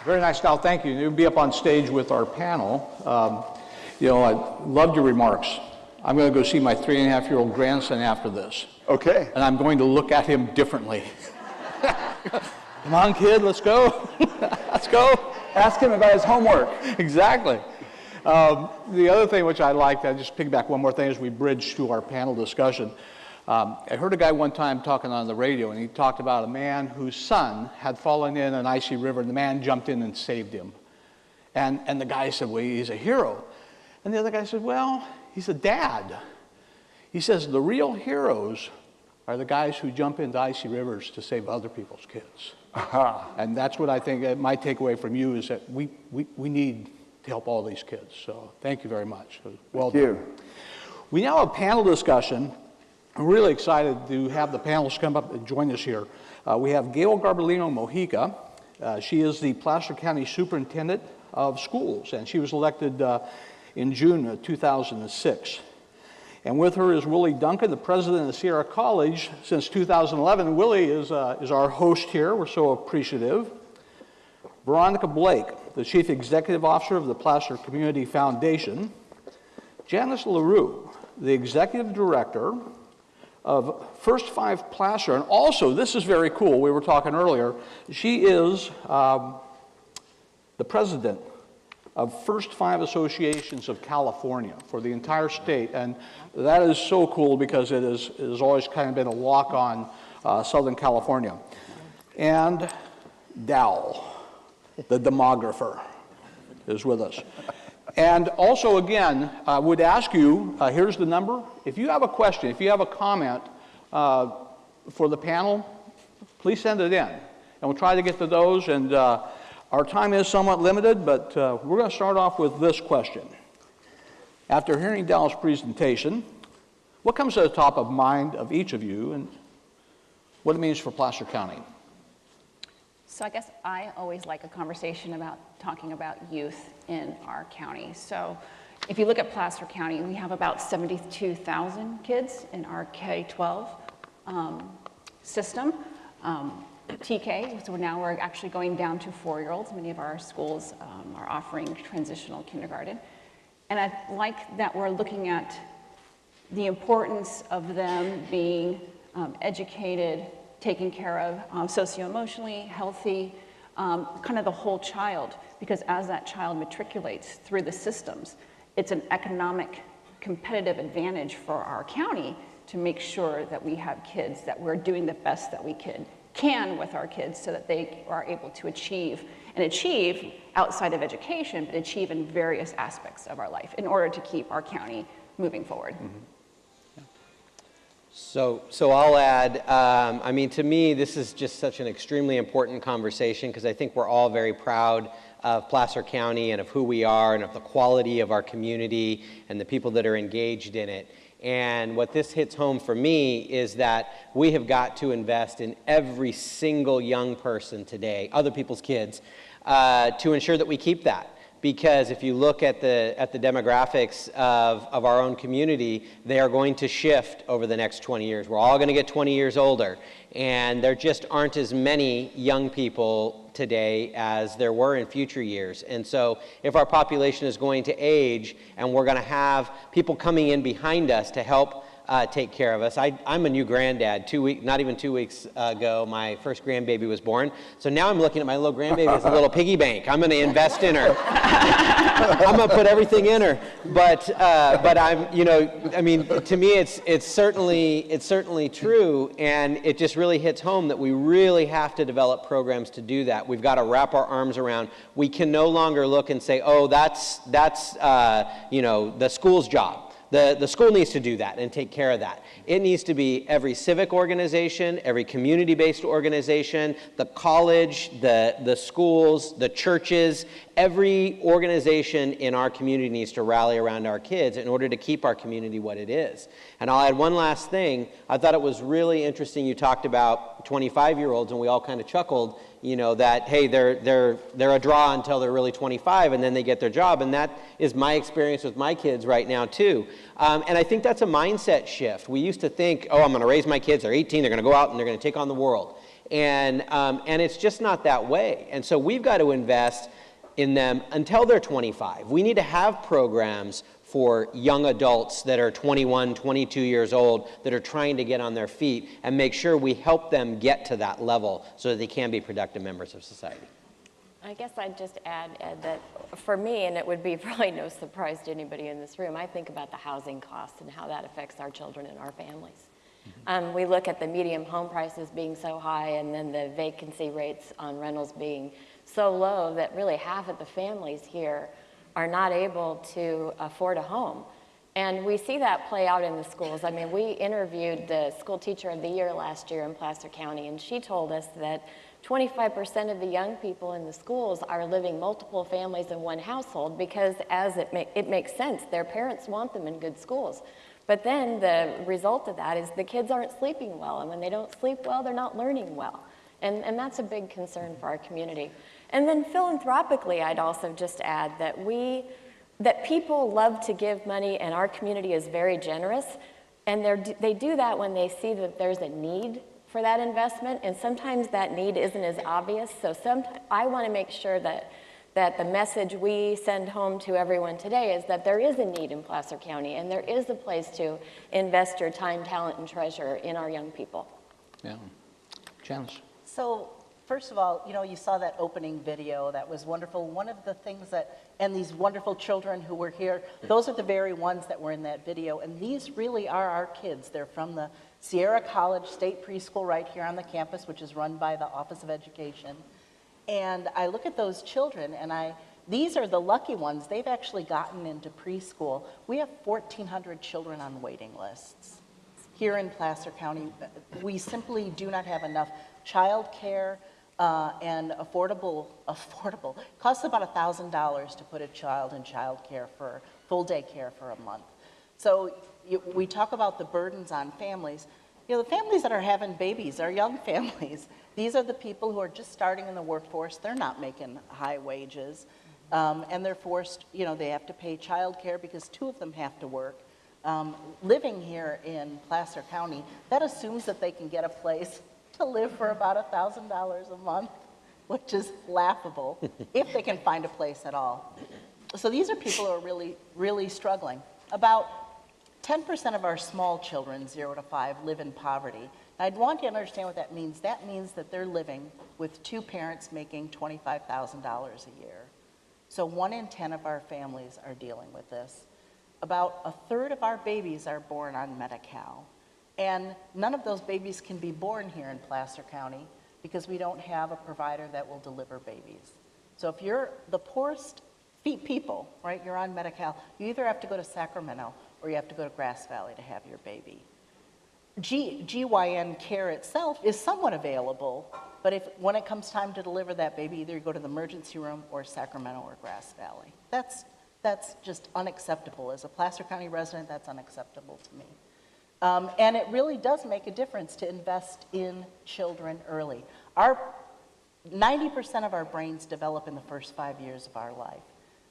Very nice, Dowell. Thank you. You'll be up on stage with our panel. I loved your remarks. I'm going to go see my 3.5-year-old grandson after this. Okay. And I'm going to look at him differently. Come on, kid, let's go. Let's go. Ask him about his homework. Exactly. The other thing which I liked, I just piggyback one more thing as we bridge to our panel discussion. I heard a guy one time talking on the radio, and he talked about a man whose son had fallen in an icy river, and the man jumped in and saved him. And the guy said, well, he's a hero. And the other guy said, well, he's a dad. He says, the real heroes are the guys who jump into icy rivers to save other people's kids. Aha. And that's what I think my takeaway from you is that we need to help all these kids. So thank you very much. Well done. Thank you. We now have a panel discussion. I'm really excited to have the panelists come up and join us here. We have Gail Garbolino Mojica. She is the Placer County Superintendent of Schools, and she was elected in June of 2006. And with her is Willie Duncan, the president of Sierra College since 2011. Willie is our host here. We're so appreciative. Veronica Blake, the chief executive officer of the Placer Community Foundation. Janice LaRue, the executive director of First Five Placer, and also, this is very cool, we were talking earlier, she is the president of First Five Associations of California for the entire state, and that is so cool because it has always kind of been a lock on Southern California. And Dowell, the demographer, is with us. And also, again, I would ask you, here's the number. If you have a question, if you have a comment for the panel, please send it in. And we'll try to get to those. And our time is somewhat limited, but we're going to start off with this question. After hearing Dowell's presentation, what comes to the top of mind of each of you and what it means for Placer County? So I guess I always like a conversation about talking about youth in our county. So if you look at Placer County, we have about 72,000 kids in our K-12 system. TK, so now we're actually going down to 4-year-olds. Many of our schools are offering transitional kindergarten. And I like that we're looking at the importance of them being educated, taken care of, socio-emotionally, healthy, kind of the whole child, because as that child matriculates through the systems, it's an economic competitive advantage for our county to make sure that we have kids, that we're doing the best that we can with our kids so that they are able to achieve outside of education, but achieve in various aspects of our life in order to keep our county moving forward. Mm-hmm. So I'll add, I mean, to me, this is just such an extremely important conversation because I think we're all very proud of Placer County and of who we are and of the quality of our community and the people that are engaged in it. And what this hits home for me is that we have got to invest in every single young person today, other people's kids, to ensure that we keep that. Because if you look at the demographics of our own community, they are going to shift over the next 20 years. We're all going to get 20 years older, and there just aren't as many young people today as there were in future years. And so if our population is going to age and we're going to have people coming in behind us to help take care of us. I'm a new granddad. Not even 2 weeks ago, my first grandbaby was born. So now I'm looking at my little grandbaby as a little piggy bank. I'm going to invest in her. I'm going to put everything in her. But I'm, you know, I mean, to me, it's certainly true, and it just really hits home that we really have to develop programs to do that. We've got to wrap our arms around. We can no longer look and say, oh, that's you know, the school's job. The school needs to do that and take care of that. It needs to be every civic organization, every community-based organization, the college, the schools, the churches. Every organization in our community needs to rally around our kids in order to keep our community what it is. And I'll add one last thing. I thought it was really interesting you talked about 25-year-olds, and we all kind of chuckled, you know, that, hey, they're a draw until they're really 25, and then they get their job. And that is my experience with my kids right now, too. And I think that's a mindset shift. We used to think, oh, I'm going to raise my kids. They're 18. They're going to go out, and they're going to take on the world. And it's just not that way. And so we've got to invest in them until they're 25. We need to have programs for young adults that are 21, 22 years old that are trying to get on their feet, and make sure we help them get to that level so that they can be productive members of society. I guess I'd just add, Ed, that for me, and it would be probably no surprise to anybody in this room, I think about the housing costs and how that affects our children and our families. We look at the median home prices being so high, and then the vacancy rates on rentals being so low that really half of the families here are not able to afford a home. And we see that play out in the schools. I mean, we interviewed the school teacher of the year last year in Placer County, and she told us that 25% of the young people in the schools are living multiple families in one household because it makes sense. Their parents want them in good schools. But then the result of that is the kids aren't sleeping well, and when they don't sleep well, they're not learning well. And that's a big concern for our community. And then philanthropically, I'd also just add that people love to give money, and our community is very generous, and they do that when they see that there's a need for that investment, and sometimes that need isn't as obvious. So I want to make sure that the message we send home to everyone today is that there is a need in Placer County, and there is a place to invest your time, talent, and treasure in our young people. Yeah. Janice? So, first of all, you saw that opening video. That was wonderful. One of the things and these wonderful children who were here, those are the very ones that were in that video. And these really are our kids. They're from the Sierra College State Preschool right here on the campus, which is run by the Office of Education. And I look at those children, and these are the lucky ones. They've actually gotten into preschool. We have 1,400 children on waiting lists. Here in Placer County, we simply do not have enough child care and affordable. It costs about $1,000 to put a child in child care for full day care for a month. So we talk about the burdens on families. The families that are having babies are young families. These are the people who are just starting in the workforce. They're not making high wages. And they're forced, they have to pay child care because two of them have to work. Living here in Placer County, that assumes that they can get a place to live for about $1,000 a month, which is laughable, if they can find a place at all. So these are people who are really, really struggling. About 10% of our small children, 0 to 5, live in poverty. And I'd want you to understand what that means. That means that they're living with two parents making $25,000 a year. So 1 in 10 of our families are dealing with this. About a third of our babies are born on Medi-Cal. And none of those babies can be born here in Placer County because we don't have a provider that will deliver babies. So if you're the poorest people, right, you're on Medi-Cal, you either have to go to Sacramento or you have to go to Grass Valley to have your baby. GYN care itself is somewhat available, but when it comes time to deliver that baby, either you go to the emergency room or Sacramento or Grass Valley. That's just unacceptable. As a Placer County resident, that's unacceptable to me. And it really does make a difference to invest in children early. 90% of our brains develop in the first 5 years of our life.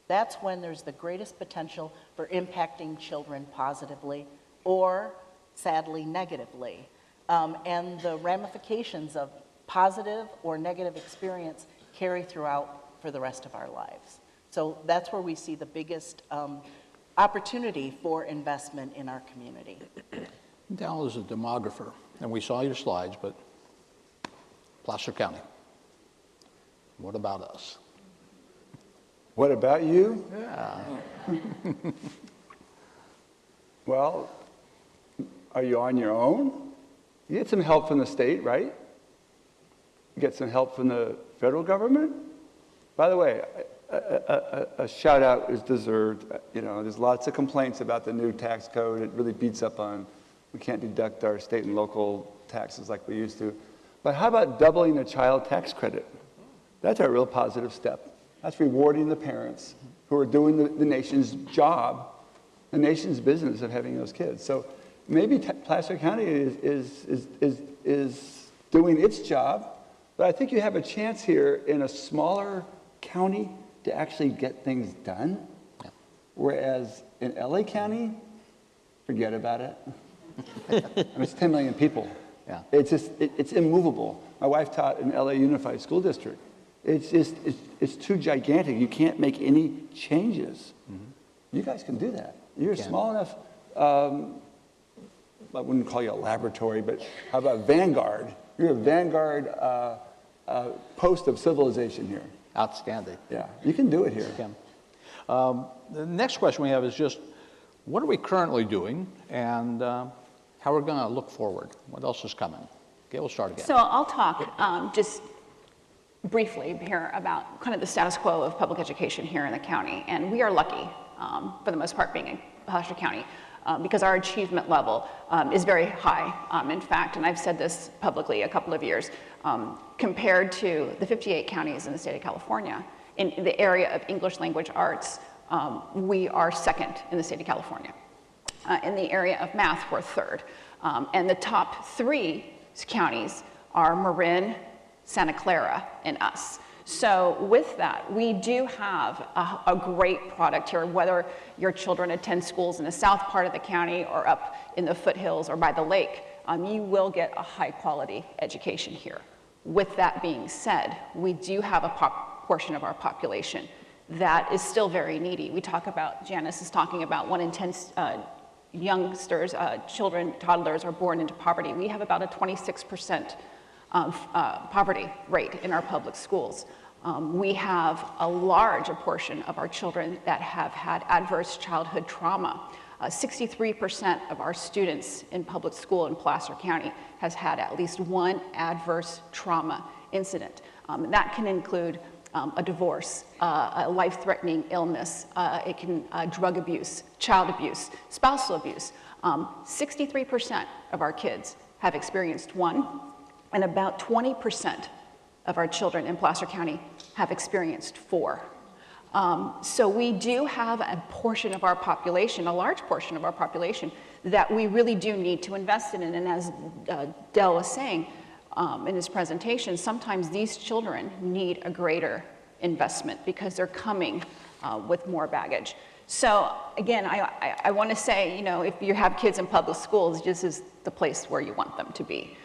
That's when there's the greatest potential for impacting children positively or, sadly, negatively. And the ramifications of positive or negative experience carry throughout for the rest of our lives. So that's where we see the biggest opportunity for investment in our community. Dowell is a demographer, and we saw your slides, but Placer County, what about us? What about you? Yeah. Well, are you on your own? You get some help from the state, right? You get some help from the federal government? By the way, a shout out is deserved. There's lots of complaints about the new tax code. It really beats up on, we can't deduct our state and local taxes like we used to. But how about doubling the child tax credit? That's a real positive step. That's rewarding the parents who are doing the nation's job, the nation's business of having those kids. So maybe Placer County is doing its job, but I think you have a chance here in a smaller county to actually get things done. Yeah. Whereas in LA County, forget about it. I mean, it's 10 million people. Yeah. It's immovable. My wife taught in LA Unified School District. It's just, it's too gigantic. You can't make any changes. You guys can do that. You're small enough, I wouldn't call you a laboratory, but how about vanguard? You're a vanguard post of civilization here. Outstanding. Yeah, you can do it here. Kim. The next question we have is just, what are we currently doing, and how we're going to look forward? What else is coming? Okay, we'll start again. So I'll talk just briefly here about kind of the status quo of public education here in the county. And we are lucky, for the most part, being in Placer County, because our achievement level is very high. In fact, and I've said this publicly a couple of years, compared to the 58 counties in the state of California, in the area of English language arts, we are second in the state of California. In the area of math, we're third. And the top 3 counties are Marin, Santa Clara, and us. So with that, we do have a great product here, whether your children attend schools in the south part of the county or up in the foothills or by the lake, you will get a high quality education here. With that being said, we do have a portion of our population that is still very needy. We talk about, Janice is talking about 1 in 10 youngsters, children, toddlers are born into poverty. We have about a 26% poverty rate in our public schools. We have a large portion of our children that have had adverse childhood trauma. 63% of our students in public school in Placer County has had at least one adverse trauma incident. That can include a divorce, a life-threatening illness, it can drug abuse, child abuse, spousal abuse. 63% of our kids have experienced one, and about 20% of our children in Placer County have experienced 4. So we do have a portion of our population, a large portion of our population, that we really do need to invest in. And as Dell was saying in his presentation, sometimes these children need a greater investment because they're coming with more baggage. So again, I want to say, you know, if you have kids in public schools, this is the place where you want them to be.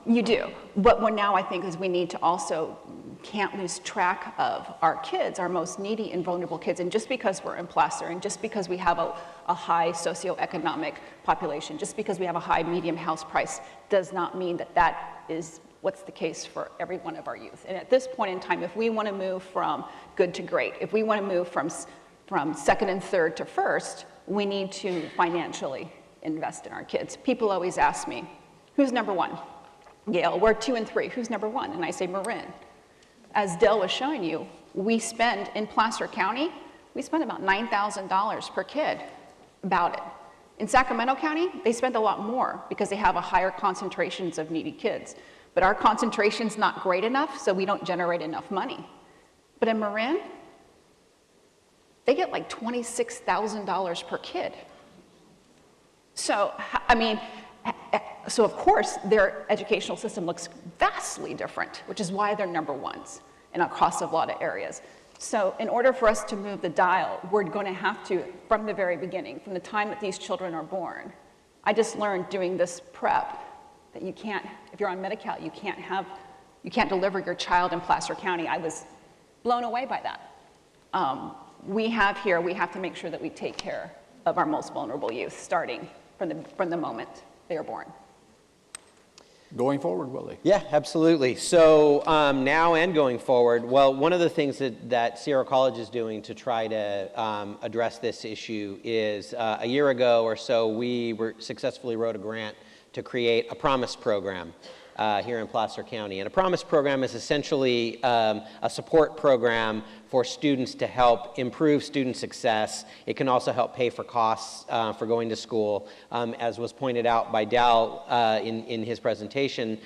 You do, but what now I think is we need to also can't lose track of our kids, our most needy and vulnerable kids. And just because we're in Placer, and just because we have a high socioeconomic population, just because we have a high medium house price, does not mean that that is what's the case for every one of our youth. And at this point in time, if we want to move from good to great, if we want to move from second and third to first, we need to financially invest in our kids. People always ask me, who's number 1? Yale, we're 2 and 3, who's number 1? And I say Marin. As Dell was showing you, we spend in Placer County, we spend about $9,000 per kid, about it. In Sacramento County, they spend a lot more because they have a higher concentrations of needy kids. But our concentration's not great enough, so we don't generate enough money. But in Marin, they get like $26,000 per kid. So, I mean, so of course, their educational system looks vastly different, which is why they're number 1s and across a lot of areas. So in order for us to move the dial, we're going to have to, from the very beginning, from the time that these children are born. I just learned doing this prep that you can't, if you're on Medi-Cal, you can't deliver your child in Placer County. I was blown away by that. We have to make sure that we take care of our most vulnerable youth, starting from the moment they are born. Going forward, Willie. Yeah, absolutely. So now and going forward, well, one of the things that Sierra College is doing to try to address this issue is a year ago or so, we successfully wrote a grant to create a Promise program here in Placer County. And a Promise program is essentially a support program for students to help improve student success. It can also help pay for costs for going to school. As was pointed out by Dowell in his presentation,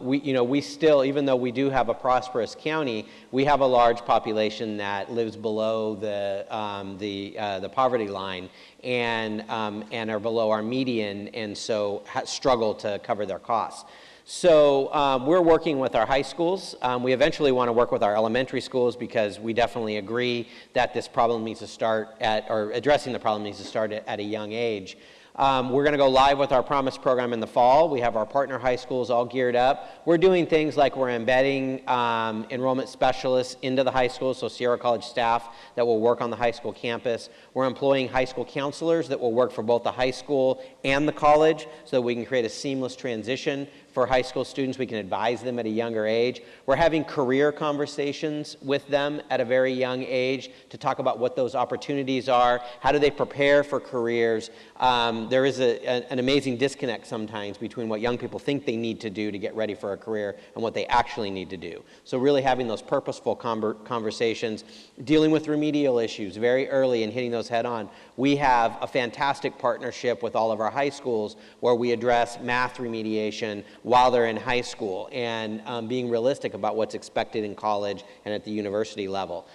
we still, even though we do have a prosperous county, we have a large population that lives below the poverty line and are below our median, and so struggle to cover their costs. So we're working with our high schools. We eventually want to work with our elementary schools because we definitely agree that this problem needs to start or addressing the problem needs to start at a young age. We're going to go live with our Promise program in the fall. We have our partner high schools all geared up. We're doing things like we're embedding enrollment specialists into the high schools, so Sierra College staff that will work on the high school campus. We're employing high school counselors that will work for both the high school and the college so that we can create a seamless transition for high school students. We can advise them at a younger age. We're having career conversations with them at a very young age to talk about what those opportunities are, how do they prepare for careers. There is an amazing disconnect sometimes between what young people think they need to do to get ready for a career and what they actually need to do. So really having those purposeful conversations, dealing with remedial issues very early and hitting those head on. We have a fantastic partnership with all of our high schools where we address math remediation while they're in high school and being realistic about what's expected in college and at the university level.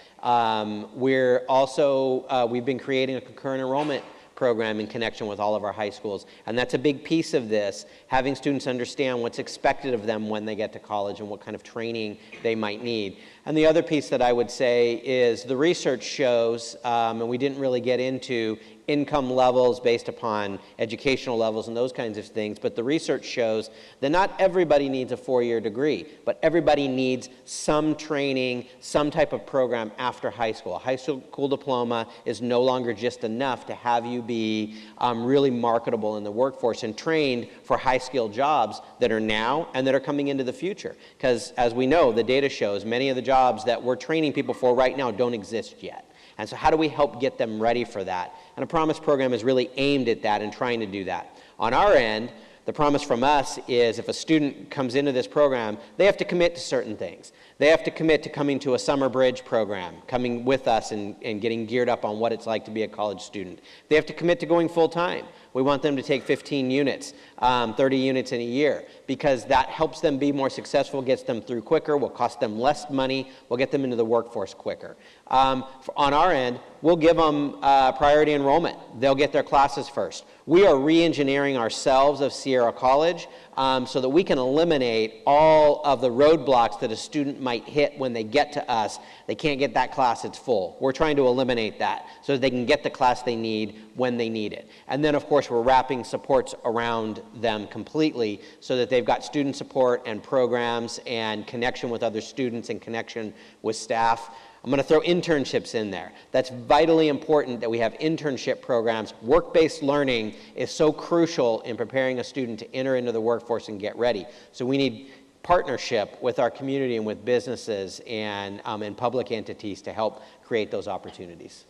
We're also, we've been creating a concurrent enrollment program in connection with all of our high schools. And that's a big piece of this, having students understand what's expected of them when they get to college and what kind of training they might need. And the other piece that I would say is the research shows, and we didn't really get into income levels based upon educational levels and those kinds of things, but the research shows that not everybody needs a four-year degree, but everybody needs some training, some type of program after high school. A high school diploma is no longer just enough to have you be really marketable in the workforce and trained for high-skilled jobs that are now and that are coming into the future. Because as we know, the data shows many of the jobs that we're training people for right now don't exist yet. And so how do we help get them ready for that? And a Promise program is really aimed at that and trying to do that. On our end, the promise from us is if a student comes into this program, they have to commit to certain things. They have to commit to coming to a summer bridge program, coming with us and getting geared up on what it's like to be a college student. They have to commit to going full time. We want them to take 15 units, 30 units in a year, because that helps them be more successful, gets them through quicker, will cost them less money, will get them into the workforce quicker. On our end, we'll give them priority enrollment. They'll get their classes first. We are re-engineering ourselves of Sierra College so that we can eliminate all of the roadblocks that a student might hit when they get to us. They can't get that class, it's full. We're trying to eliminate that so that they can get the class they need when they need it. And then, of course, we're wrapping supports around them completely so that they've got student support and programs and connection with other students and connection with staff. I'm going to throw internships in there. That's vitally important that we have internship programs. Work-based learning is so crucial in preparing a student to enter into the workforce and get ready. So we need partnership with our community and with businesses and public entities to help create those opportunities.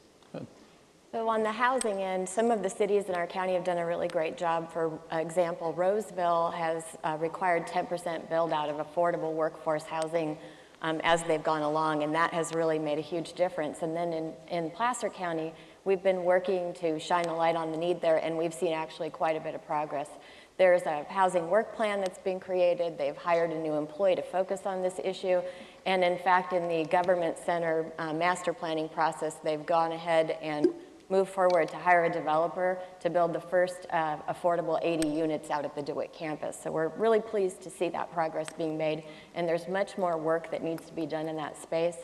So on the housing end, some of the cities in our county have done a really great job. For example, Roseville has required 10% build out of affordable workforce housing as they've gone along, and that has really made a huge difference. And then in Placer County, we've been working to shine a light on the need there, and we've seen actually quite a bit of progress. There's a housing work plan that's been created. They've hired a new employee to focus on this issue. And in fact, in the government center master planning process, they've gone ahead and moved forward to hire a developer to build the first affordable 80 units out at the DeWitt campus. So we're really pleased to see that progress being made, and there's much more work that needs to be done in that space.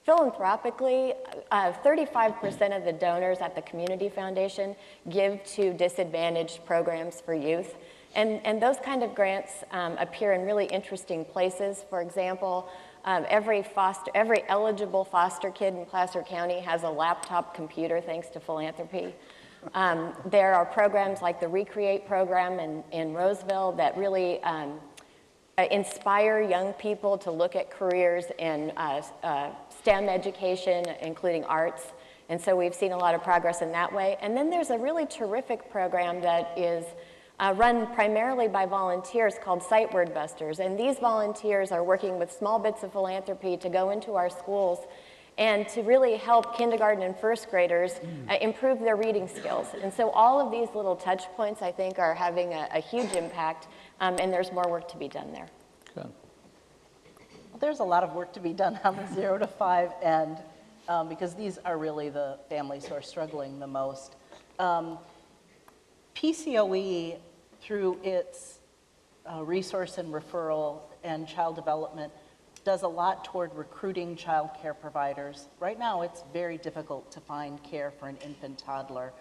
Philanthropically, 35% of the donors at the Community Foundation give to disadvantaged programs for youth. And those kind of grants appear in really interesting places. For example, every eligible foster kid in Placer County has a laptop computer thanks to philanthropy. There are programs like the Recreate program in Roseville that really inspire young people to look at careers in STEM education, including arts. And so we've seen a lot of progress in that way. And then there's a really terrific program that is run primarily by volunteers called Sight Word Busters. And these volunteers are working with small bits of philanthropy to go into our schools and to really help kindergarten and first graders improve their reading skills. And so all of these little touch points, I think, are having a huge impact, and there's more work to be done there. Good. Well, there's a lot of work to be done on the 0 to 5 end, because these are really the families who are struggling the most. PCOE, through its resource and referral and child development, does a lot toward recruiting child care providers. Right now, it's very difficult to find care for an infant toddler.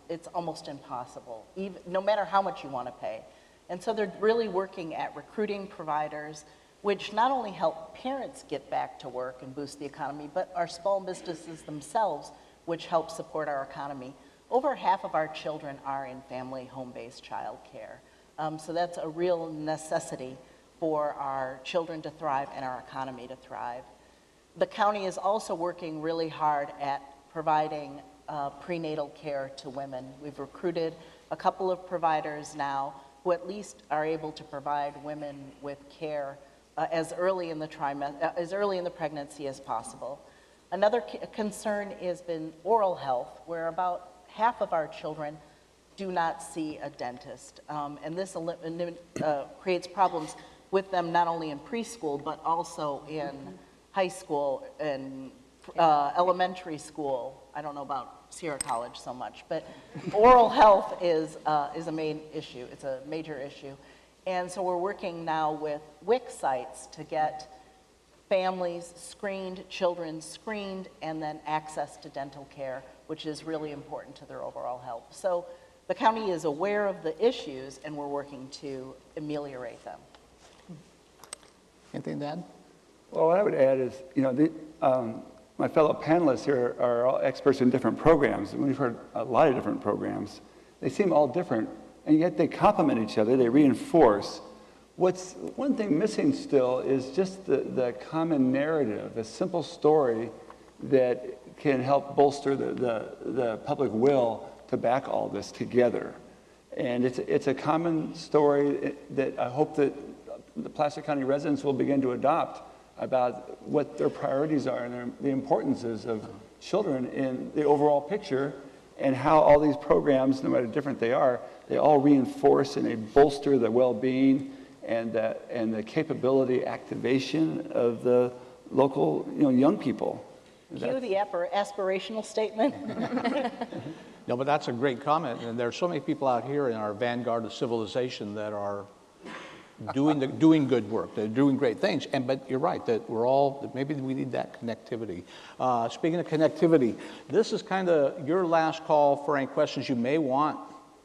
it's almost impossible, even, no matter how much you want to pay. And so they're really working at recruiting providers, which not only help parents get back to work and boost the economy, but our small businesses themselves, which help support our economy. Over half of our children are in family home-based child care. So that's a real necessity for our children to thrive and our economy to thrive. The county is also working really hard at providing prenatal care to women. We've recruited a couple of providers now who at least are able to provide women with care as early in the pregnancy as possible. Another concern has been oral health, where about half of our children do not see a dentist. And this creates problems with them not only in preschool, but also in high school and elementary school. I don't know about Sierra College so much, but oral health is a main issue. It's a major issue. And so we're working now with WIC sites to get families screened, children screened, and then access to dental care, which is really important to their overall health. So the county is aware of the issues, and we're working to ameliorate them. Anything to add? Well, what I would add is, my fellow panelists here are all experts in different programs. And we've heard a lot of different programs. They seem all different, and yet they complement each other, they reinforce. What's one thing missing still is just the common narrative, a simple story that can help bolster the public will to back all this together. And it's a common story that I hope that the Placer County residents will begin to adopt about what their priorities are and the importances of children in the overall picture, and how all these programs, no matter different they all reinforce and they bolster the well-being and the capability activation of the local young people. Cue the aspirational statement. No, but that's a great comment, and there are so many people out here in our vanguard of civilization that are doing good work. They're doing great things, but you're right that maybe we need that connectivity. Speaking of connectivity, this is kind of your last call for any questions you may want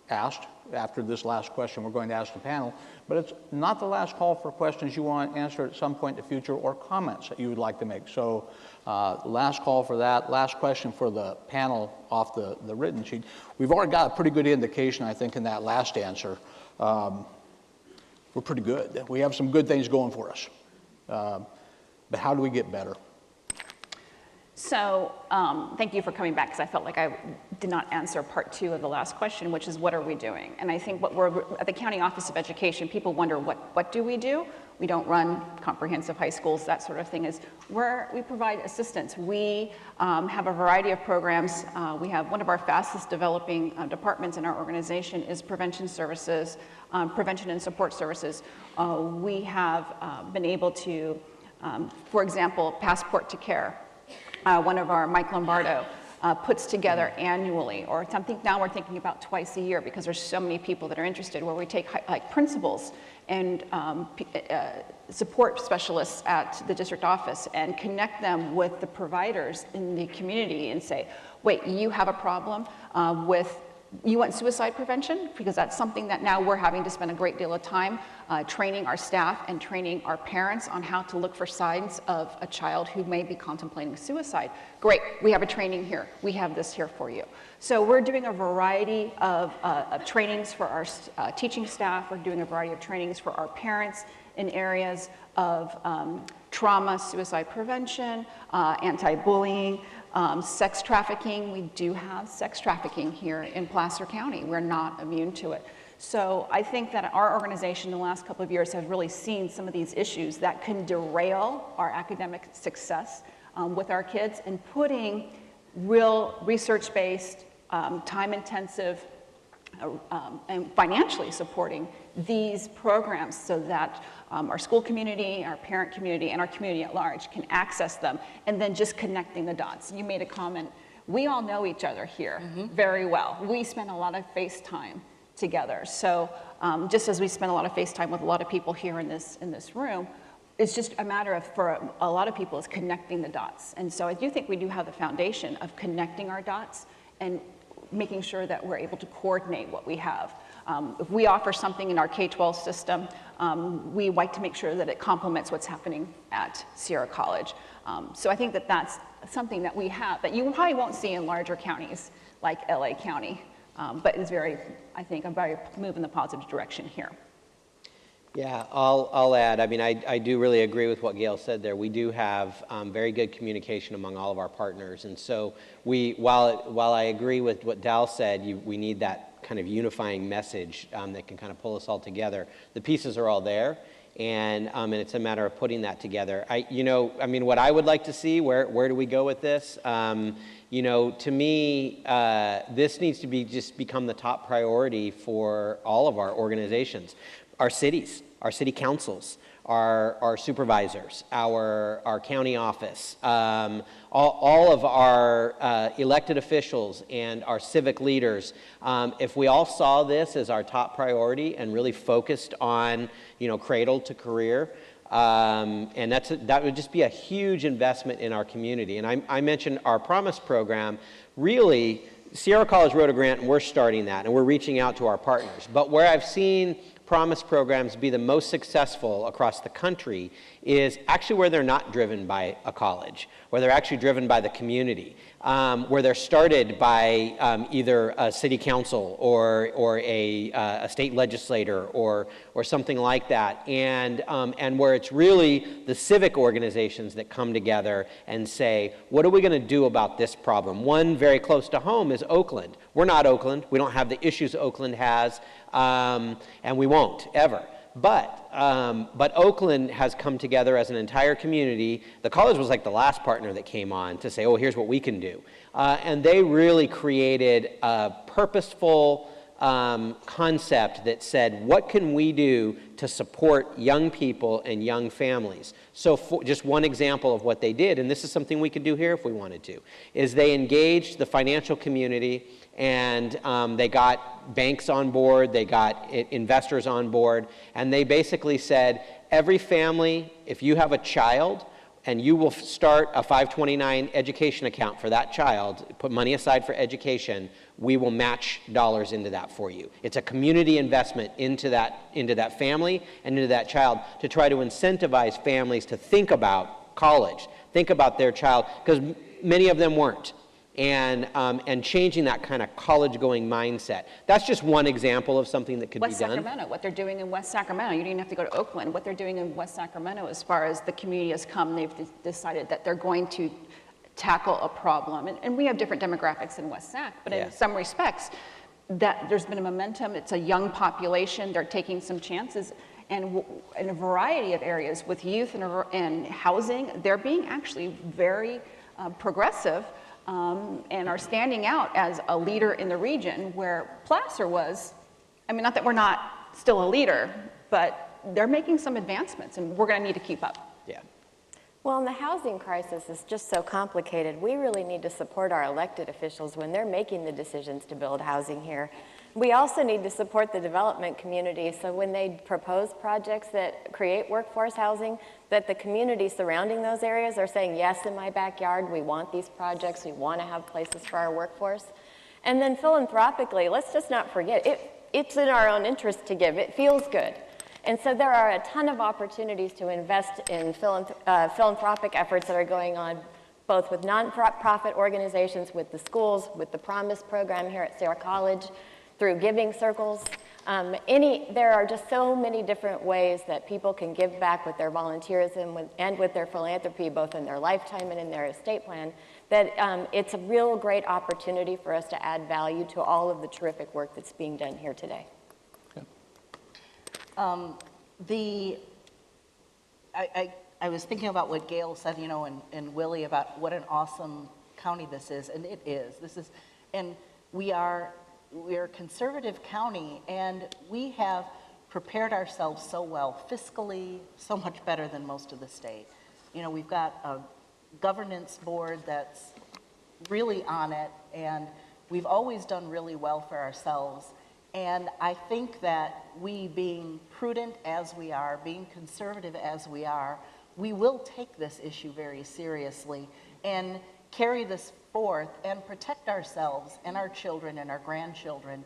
asked. After this last question, we're going to ask the panel, but it's not the last call for questions you want answered at some point in the future or comments that you would like to make. So last call for that. Last question for the panel off the written sheet. We've already got a pretty good indication, I think, in that last answer. We're pretty good. We have some good things going for us. But how do we get better? So thank you for coming back, because I felt like I did not answer part 2 of the last question, which is what are we doing? And I think we're at the County Office of Education, people wonder what do we do? We don't run comprehensive high schools, that sort of thing. We provide assistance. We have a variety of programs. We have one of our fastest developing departments in our organization is prevention services, prevention and support services. We have been able to, for example, Passport to Care. One of our, Mike Lombardo, puts together annually, or something now we're thinking about twice a year, because there's so many people that are interested, where we take principals and support specialists at the district office and connect them with the providers in the community and say, wait, you have a problem you want suicide prevention? Because that's something that now we're having to spend a great deal of time training our staff and training our parents on how to look for signs of a child who may be contemplating suicide. Great, we have a training here. We have this here for you. So we're doing a variety of trainings for our teaching staff. We're doing a variety of trainings for our parents in areas of trauma, suicide prevention, anti-bullying, sex trafficking. We do have sex trafficking here in Placer County. We're not immune to it. So I think that our organization in the last couple of years have really seen some of these issues that can derail our academic success with our kids, and putting real research-based, time-intensive, and financially supporting these programs so that our school community, our parent community, and our community at large can access them, and then just connecting the dots. You made a comment. We all know each other here very well. We spend a lot of face time together. So just as we spend a lot of face time with a lot of people here in this room, it's just a matter of, for a lot of people, is connecting the dots. And so I do think we do have the foundation of connecting our dots and making sure that we're able to coordinate what we have. If we offer something in our K-12 system, we like to make sure that it complements what's happening at Sierra College. So I think that that's something that we have that you probably won't see in larger counties like LA County, but is very, I think, a very move in the positive direction here. Yeah, I'll add. I mean, I do really agree with what Gail said there. We do have very good communication among all of our partners, and so while I agree with what Dowell said, we need that kind of unifying message that can kind of pull us all together. The pieces are all there, and it's a matter of putting that together. I mean, what I would like to see, where do we go with this? To me, this needs to just become the top priority for all of our organizations. Our cities, our city councils, our supervisors, our county office, all of our elected officials and our civic leaders. If we all saw this as our top priority and really focused on, cradle to career, and that would just be a huge investment in our community. And I mentioned our Promise program. Really, Sierra College wrote a grant, and we're starting that, and we're reaching out to our partners. But where I've seen Promise programs be the most successful across the country is actually where they're not driven by a college, where they're actually driven by the community, where they're started by either a city council or a state legislator or something like that, and where it's really the civic organizations that come together and say, what are we going to do about this problem? One very close to home is Oakland. We're not Oakland. We don't have the issues Oakland has, and we won't ever. But Oakland has come together as an entire community. The college was like the last partner that came on to say, oh, here's what we can do. And they really created a purposeful concept that said, what can we do to support young people and young families? So just one example of what they did, and this is something we could do here if we wanted to, is they engaged the financial community, and they got banks on board, they got investors on board, and they basically said, every family, if you have a child, and you will start a 529 education account for that child, put money aside for education, we will match dollars into that for you. It's a community investment into that family and into that child to try to incentivize families to think about college, think about their child, because many of them weren't. And changing that kind of college-going mindset. That's just one example of something that could be done. West Sacramento, what they're doing in West Sacramento. You don't even have to go to Oakland. What they're doing in West Sacramento, as far as the community has come, they've decided that they're going to tackle a problem. And we have different demographics in West Sac, but in some respects, that there's been a momentum. It's a young population. They're taking some chances. And in a variety of areas with youth and housing, they're being actually very progressive. And are standing out as a leader in the region, where Placer was, I mean, not that we're not still a leader, but they're making some advancements, and we're going to need to keep up. Yeah. Well, and the housing crisis is just so complicated. We really need to support our elected officials when they're making the decisions to build housing here. We also need to support the development community, so when they propose projects that create workforce housing, that the community surrounding those areas are saying, yes, in my backyard, we want these projects, we want to have places for our workforce. And then philanthropically, let's just not forget, it's in our own interest to give. It feels good. And so there are a ton of opportunities to invest in philanthropic efforts that are going on both with nonprofit organizations, with the schools, with the Promise program here at Sierra College, through giving circles. There are just so many different ways that people can give back with their volunteerism and with their philanthropy, both in their lifetime and in their estate plan, that it's a real great opportunity for us to add value to all of the terrific work that's being done here today. I was thinking about what Gail said, and Willie, about what an awesome county this is, and it is. And we are a conservative county, and we have prepared ourselves so well fiscally, so much better than most of the state. We've got a governance board that's really on it, and we've always done really well for ourselves. And I think that we, being prudent as we are, being conservative as we are, we will take this issue very seriously. And carry this forth and protect ourselves and our children and our grandchildren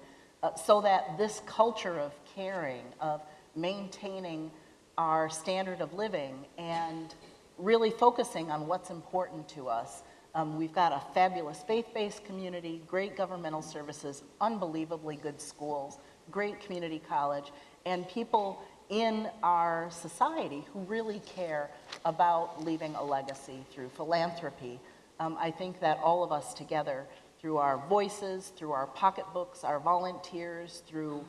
so that this culture of caring, of maintaining our standard of living and really focusing on what's important to us. We've got a fabulous faith-based community, great governmental services, unbelievably good schools, great community college, and people in our society who really care about leaving a legacy through philanthropy. I think that all of us together, through our voices, through our pocketbooks, our volunteers, through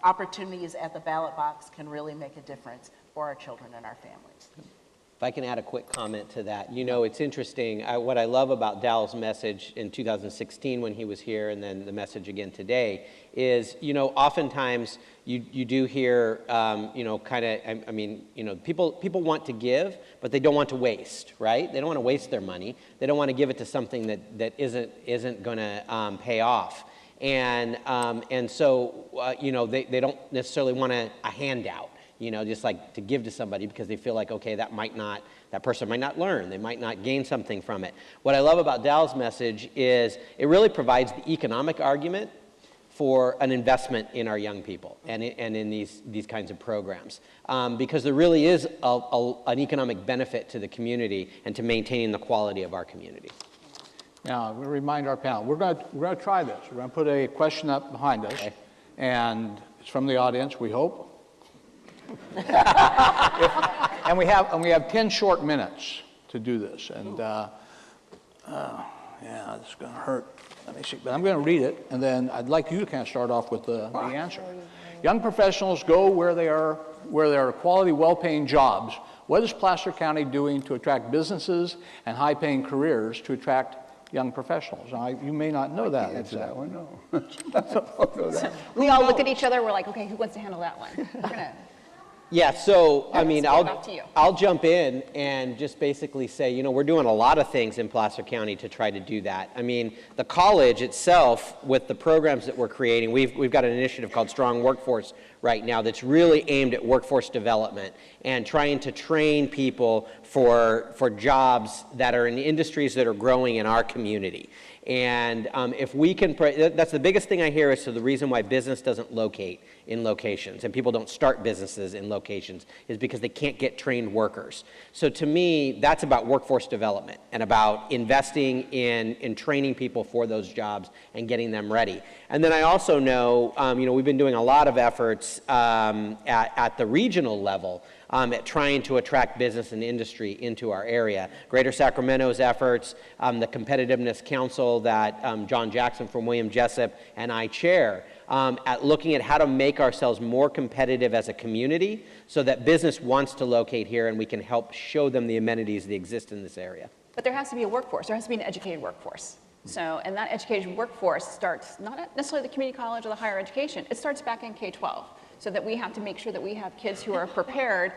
opportunities at the ballot box, can really make a difference for our children and our families. If I can add a quick comment to that. You know, it's interesting. What I love about Dowell's message in 2016 when he was here, and then the message again today, is, you know, oftentimes you do hear, you know, kind of, I mean, you know, people want to give, but they don't want to waste, right? They don't want to waste their money. They don't want to give it to something that isn't going to pay off. And so, you know, they don't necessarily want a handout. You know, just like to give to somebody because they feel like, okay, that person might not learn, they might not gain something from it. What I love about Dowell's message is it really provides the economic argument for an investment in our young people and in these kinds of programs. Because there really is an economic benefit to the community and to maintaining the quality of our community. Now, I'm going to remind our panel, we're going to try this. We're going to put a question up behind us, okay. And it's from the audience, we hope. And we have 10 short minutes to do this, and yeah, it's going to hurt. Let me see, but I'm going to read it, and then I'd like you to kind of start off with the answer. Young professionals go where there are quality, well-paying jobs. What is Placer County doing to attract businesses and high-paying careers to attract young professionals? Now, you may not know that. Answer that one, no. We all look at each other, we're like, okay, who wants to handle that one? We're gonna... Yeah, so, I mean, up to you. I'll jump in and just basically say, you know, we're doing a lot of things in Placer County to try to do that. I mean, the college itself, with the programs that we're creating, we've got an initiative called Strong Workforce right now that's really aimed at workforce development and trying to train people for jobs that are in industries that are growing in our community. And if we can, that's the biggest thing I hear is the reason why business doesn't locate in locations and people don't start businesses in locations is because they can't get trained workers. So to me, that's about workforce development and about investing in training people for those jobs and getting them ready. And then I also know, you know, we've been doing a lot of efforts at the regional level at trying to attract business and industry into our area. Greater Sacramento's efforts, the Competitiveness Council that John Jackson from William Jessup and I chair, at looking at how to make ourselves more competitive as a community so that business wants to locate here and we can help show them the amenities that exist in this area. But there has to be a workforce. There has to be an educated workforce. So, and that educated workforce starts not at necessarily the community college or the higher education. It starts back in K-12. So that we have to make sure that we have kids who are prepared,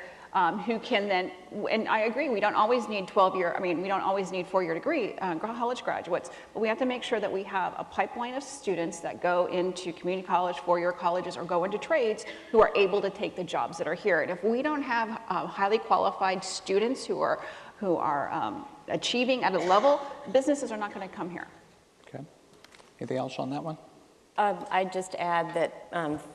who can then, and I agree, we don't always need 12-year, I mean, we don't always need 4-year degree, college graduates, but we have to make sure that we have a pipeline of students that go into community college, 4-year colleges, or go into trades who are able to take the jobs that are here. And if we don't have highly qualified students who are achieving at a level, businesses are not going to come here. Okay. Anything else on that one? I'd just add that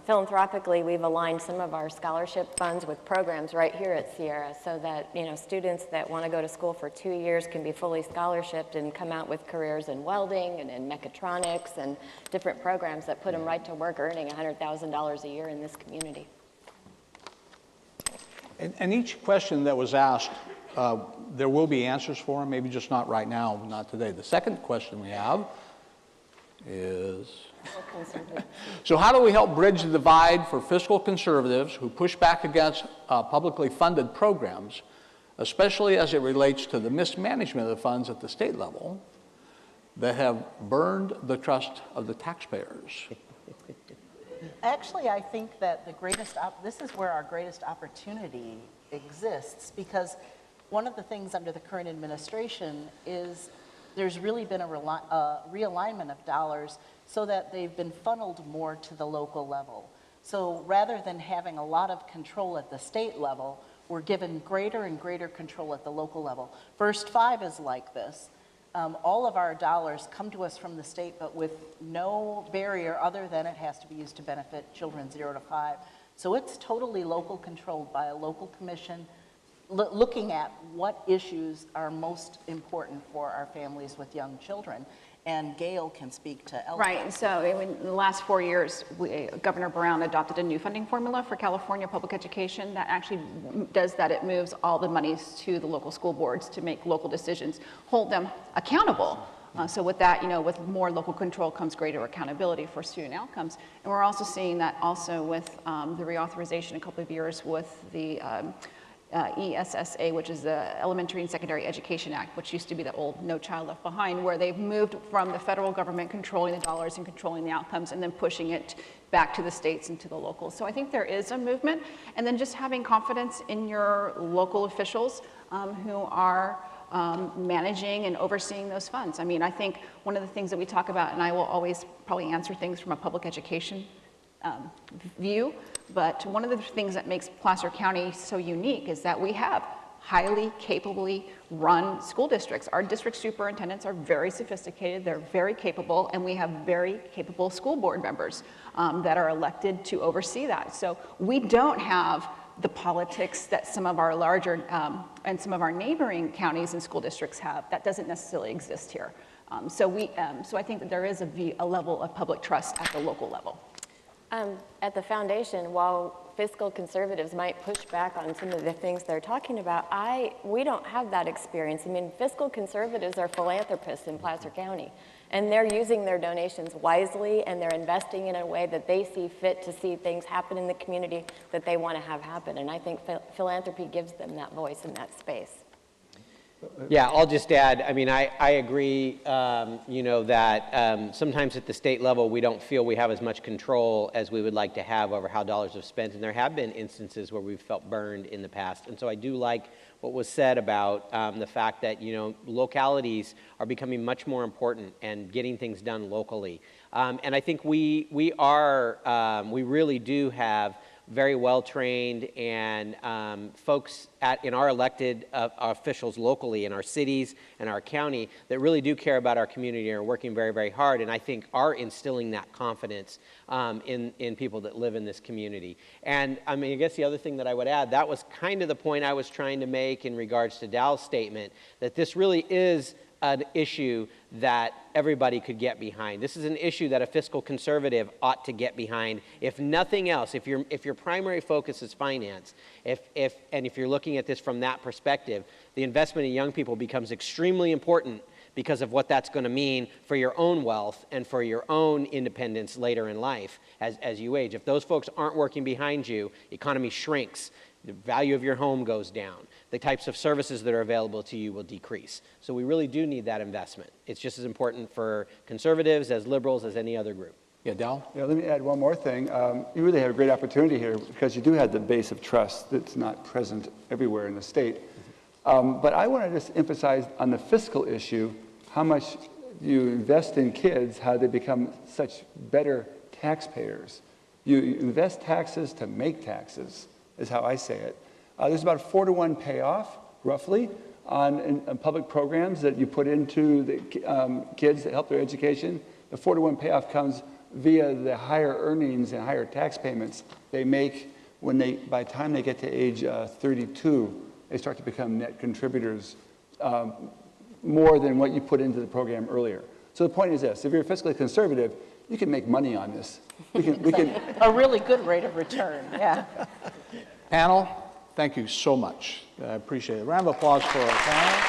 philanthropically, we've aligned some of our scholarship funds with programs right here at Sierra so that, you know, students that want to go to school for 2 years can be fully scholarshiped and come out with careers in welding and in mechatronics and different programs that put them right to work earning $100,000 a year in this community. And each question that was asked, there will be answers for them, maybe just not right now, not today. The second question we have is, so how do we help bridge the divide for fiscal conservatives who push back against publicly funded programs, especially as it relates to the mismanagement of the funds at the state level that have burned the trust of the taxpayers? Actually, I think that this is where our greatest opportunity exists, because one of the things under the current administration is there's really been a realignment of dollars so that they've been funneled more to the local level. So rather than having a lot of control at the state level, we're given greater and greater control at the local level. First Five is like this. all of our dollars come to us from the state, but with no barrier other than it has to be used to benefit children 0 to 5. So it's totally local controlled by a local commission, looking at what issues are most important for our families with young children. And Gail can speak to Ella. Right, so in the last 4 years, Governor Brown adopted a new funding formula for California public education that actually does that. It moves all the monies to the local school boards to make local decisions, hold them accountable. So with that, with more local control comes greater accountability for student outcomes. And we're also seeing that also with the reauthorization a couple of years with the ESSA, which is the Elementary and Secondary Education Act, which used to be the old No Child Left Behind, where they've moved from the federal government controlling the dollars and controlling the outcomes and then pushing it back to the states and to the locals. So I think there is a movement, and then just having confidence in your local officials who are managing and overseeing those funds. I mean, I think one of the things that we talk about, and I will always probably answer things from a public education view, but one of the things that makes Placer County so unique is that we have highly capably run school districts. Our district superintendents are very sophisticated, they're very capable, and we have very capable school board members that are elected to oversee that. So we don't have the politics that some of our larger and some of our neighboring counties and school districts have. That doesn't necessarily exist here. So I think that there is a level of public trust at the local level. At the foundation, while fiscal conservatives might push back on some of the things they're talking about, we don't have that experience. I mean, fiscal conservatives are philanthropists in Placer County, and they're using their donations wisely, and they're investing in a way that they see fit to see things happen in the community that they want to have happen. And I think philanthropy gives them that voice in that space. Yeah, I'll just add, I mean, I agree, that sometimes at the state level, we don't feel we have as much control as we would like to have over how dollars are spent. And there have been instances where we've felt burned in the past. And so I do like what was said about the fact that, localities are becoming much more important and getting things done locally. And I think we really do have very well-trained and folks in our elected officials locally in our cities and our county that really do care about our community and are working very, very hard, and I think are instilling that confidence in people that live in this community. And I mean, I guess the other thing that I would add, that was kind of the point I was trying to make in regards to Dowell's statement, that this really is an issue that everybody could get behind. This is an issue that a fiscal conservative ought to get behind. If nothing else, if your primary focus is finance, if you're looking at this from that perspective, the investment in young people becomes extremely important because of what that's going to mean for your own wealth and for your own independence later in life as you age. If those folks aren't working behind you, the economy shrinks. The value of your home goes down. The types of services that are available to you will decrease. So we really do need that investment. It's just as important for conservatives, as liberals, as any other group. Yeah, Dowell? Yeah, let me add one more thing. You really have a great opportunity here because you do have the base of trust that's not present everywhere in the state. But I want to just emphasize on the fiscal issue, how much you invest in kids, how they become such better taxpayers. You invest taxes to make taxes, is how I say it. There's about a 4-to-1 payoff, roughly, on public programs that you put into the kids to help their education. The 4-to-1 payoff comes via the higher earnings and higher tax payments they make by the time they get to age 32, they start to become net contributors more than what you put into the program earlier. So the point is this: if you're fiscally conservative, you can make money on this. We can A really good rate of return, yeah. Panel, thank you so much. I appreciate it. Round of applause for our panel.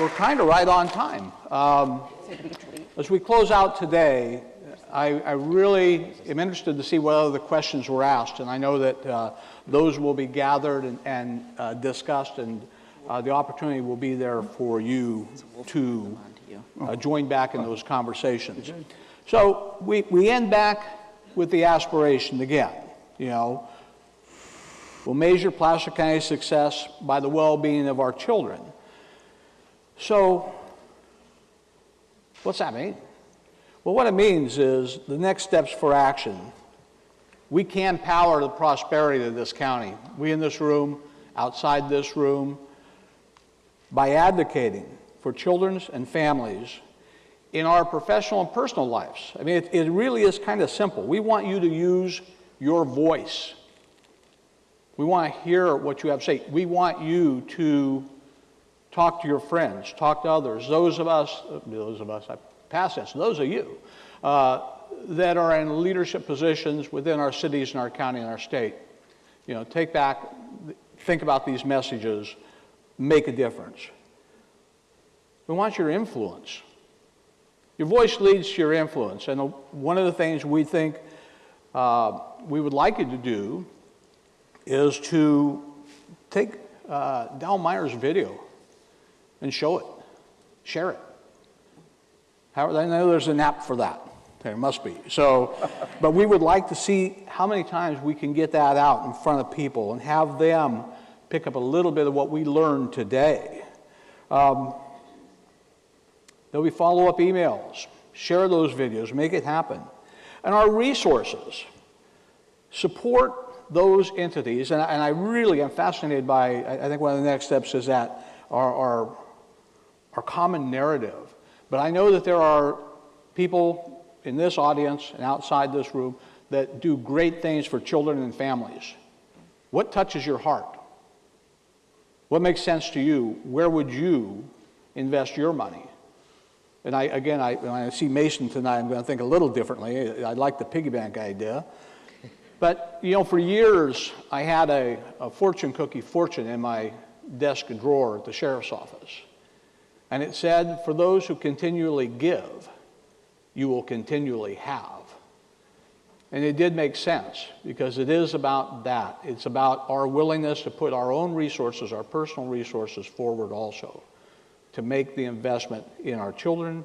We're kind of right on time. As we close out today, I really am interested to see what other questions were asked, and I know that those will be gathered and discussed, and the opportunity will be there for you to join back in those conversations. So we end back with the aspiration again, we'll measure Placer County's success by the well-being of our children. So what's that mean? Well, what it means is the next steps for action We can power the prosperity of this county. We in this room, outside this room, by advocating for children's and families in our professional and personal lives. I mean, it really is kind of simple. We want you to use your voice. We want to hear what you have to say. We want you to talk to your friends, talk to others, those of us, past tense, those of you, that are in leadership positions within our cities and our county and our state. You know, take back, think about these messages, make a difference. We want your influence. Your voice leads to your influence, and one of the things we think we would like you to do is to take Dowell Meyer's video and show it, share it. I know there's an app for that. There must be. So, but we would like to see how many times we can get that out in front of people and have them pick up a little bit of what we learned today. There'll be follow-up emails. Share those videos, make it happen. And our resources, support those entities, and I really am fascinated by, I think one of the next steps is that our common narrative. But I know that there are people in this audience and outside this room that do great things for children and families. What touches your heart? What makes sense to you? Where would you invest your money? And when I see Mason tonight, I'm going to think a little differently. I like the piggy bank idea. But, you know, for years, I had a fortune cookie fortune in my desk drawer at the sheriff's office. And it said, for those who continually give, you will continually have. And it did make sense, because it is about that. It's about our willingness to put our own resources, our personal resources forward also, to make the investment in our children,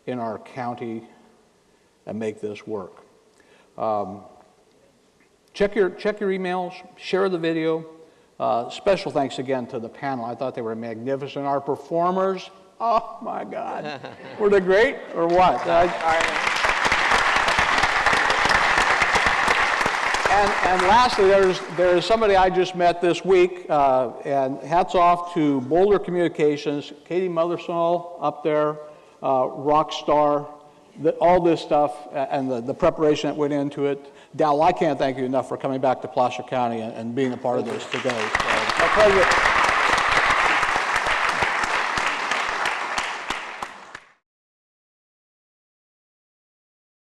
in our county, and make this work. Check your emails, share the video. Special thanks again to the panel. I thought they were magnificent. Our performers, oh my God. Were they great or what? And lastly, there is somebody I just met this week, and hats off to Boulder Communications, Katie Mothersall up there, rock star, all this stuff, and the preparation that went into it. Dowell, I can't thank you enough for coming back to Placer County and being a part of this today. So, my pleasure.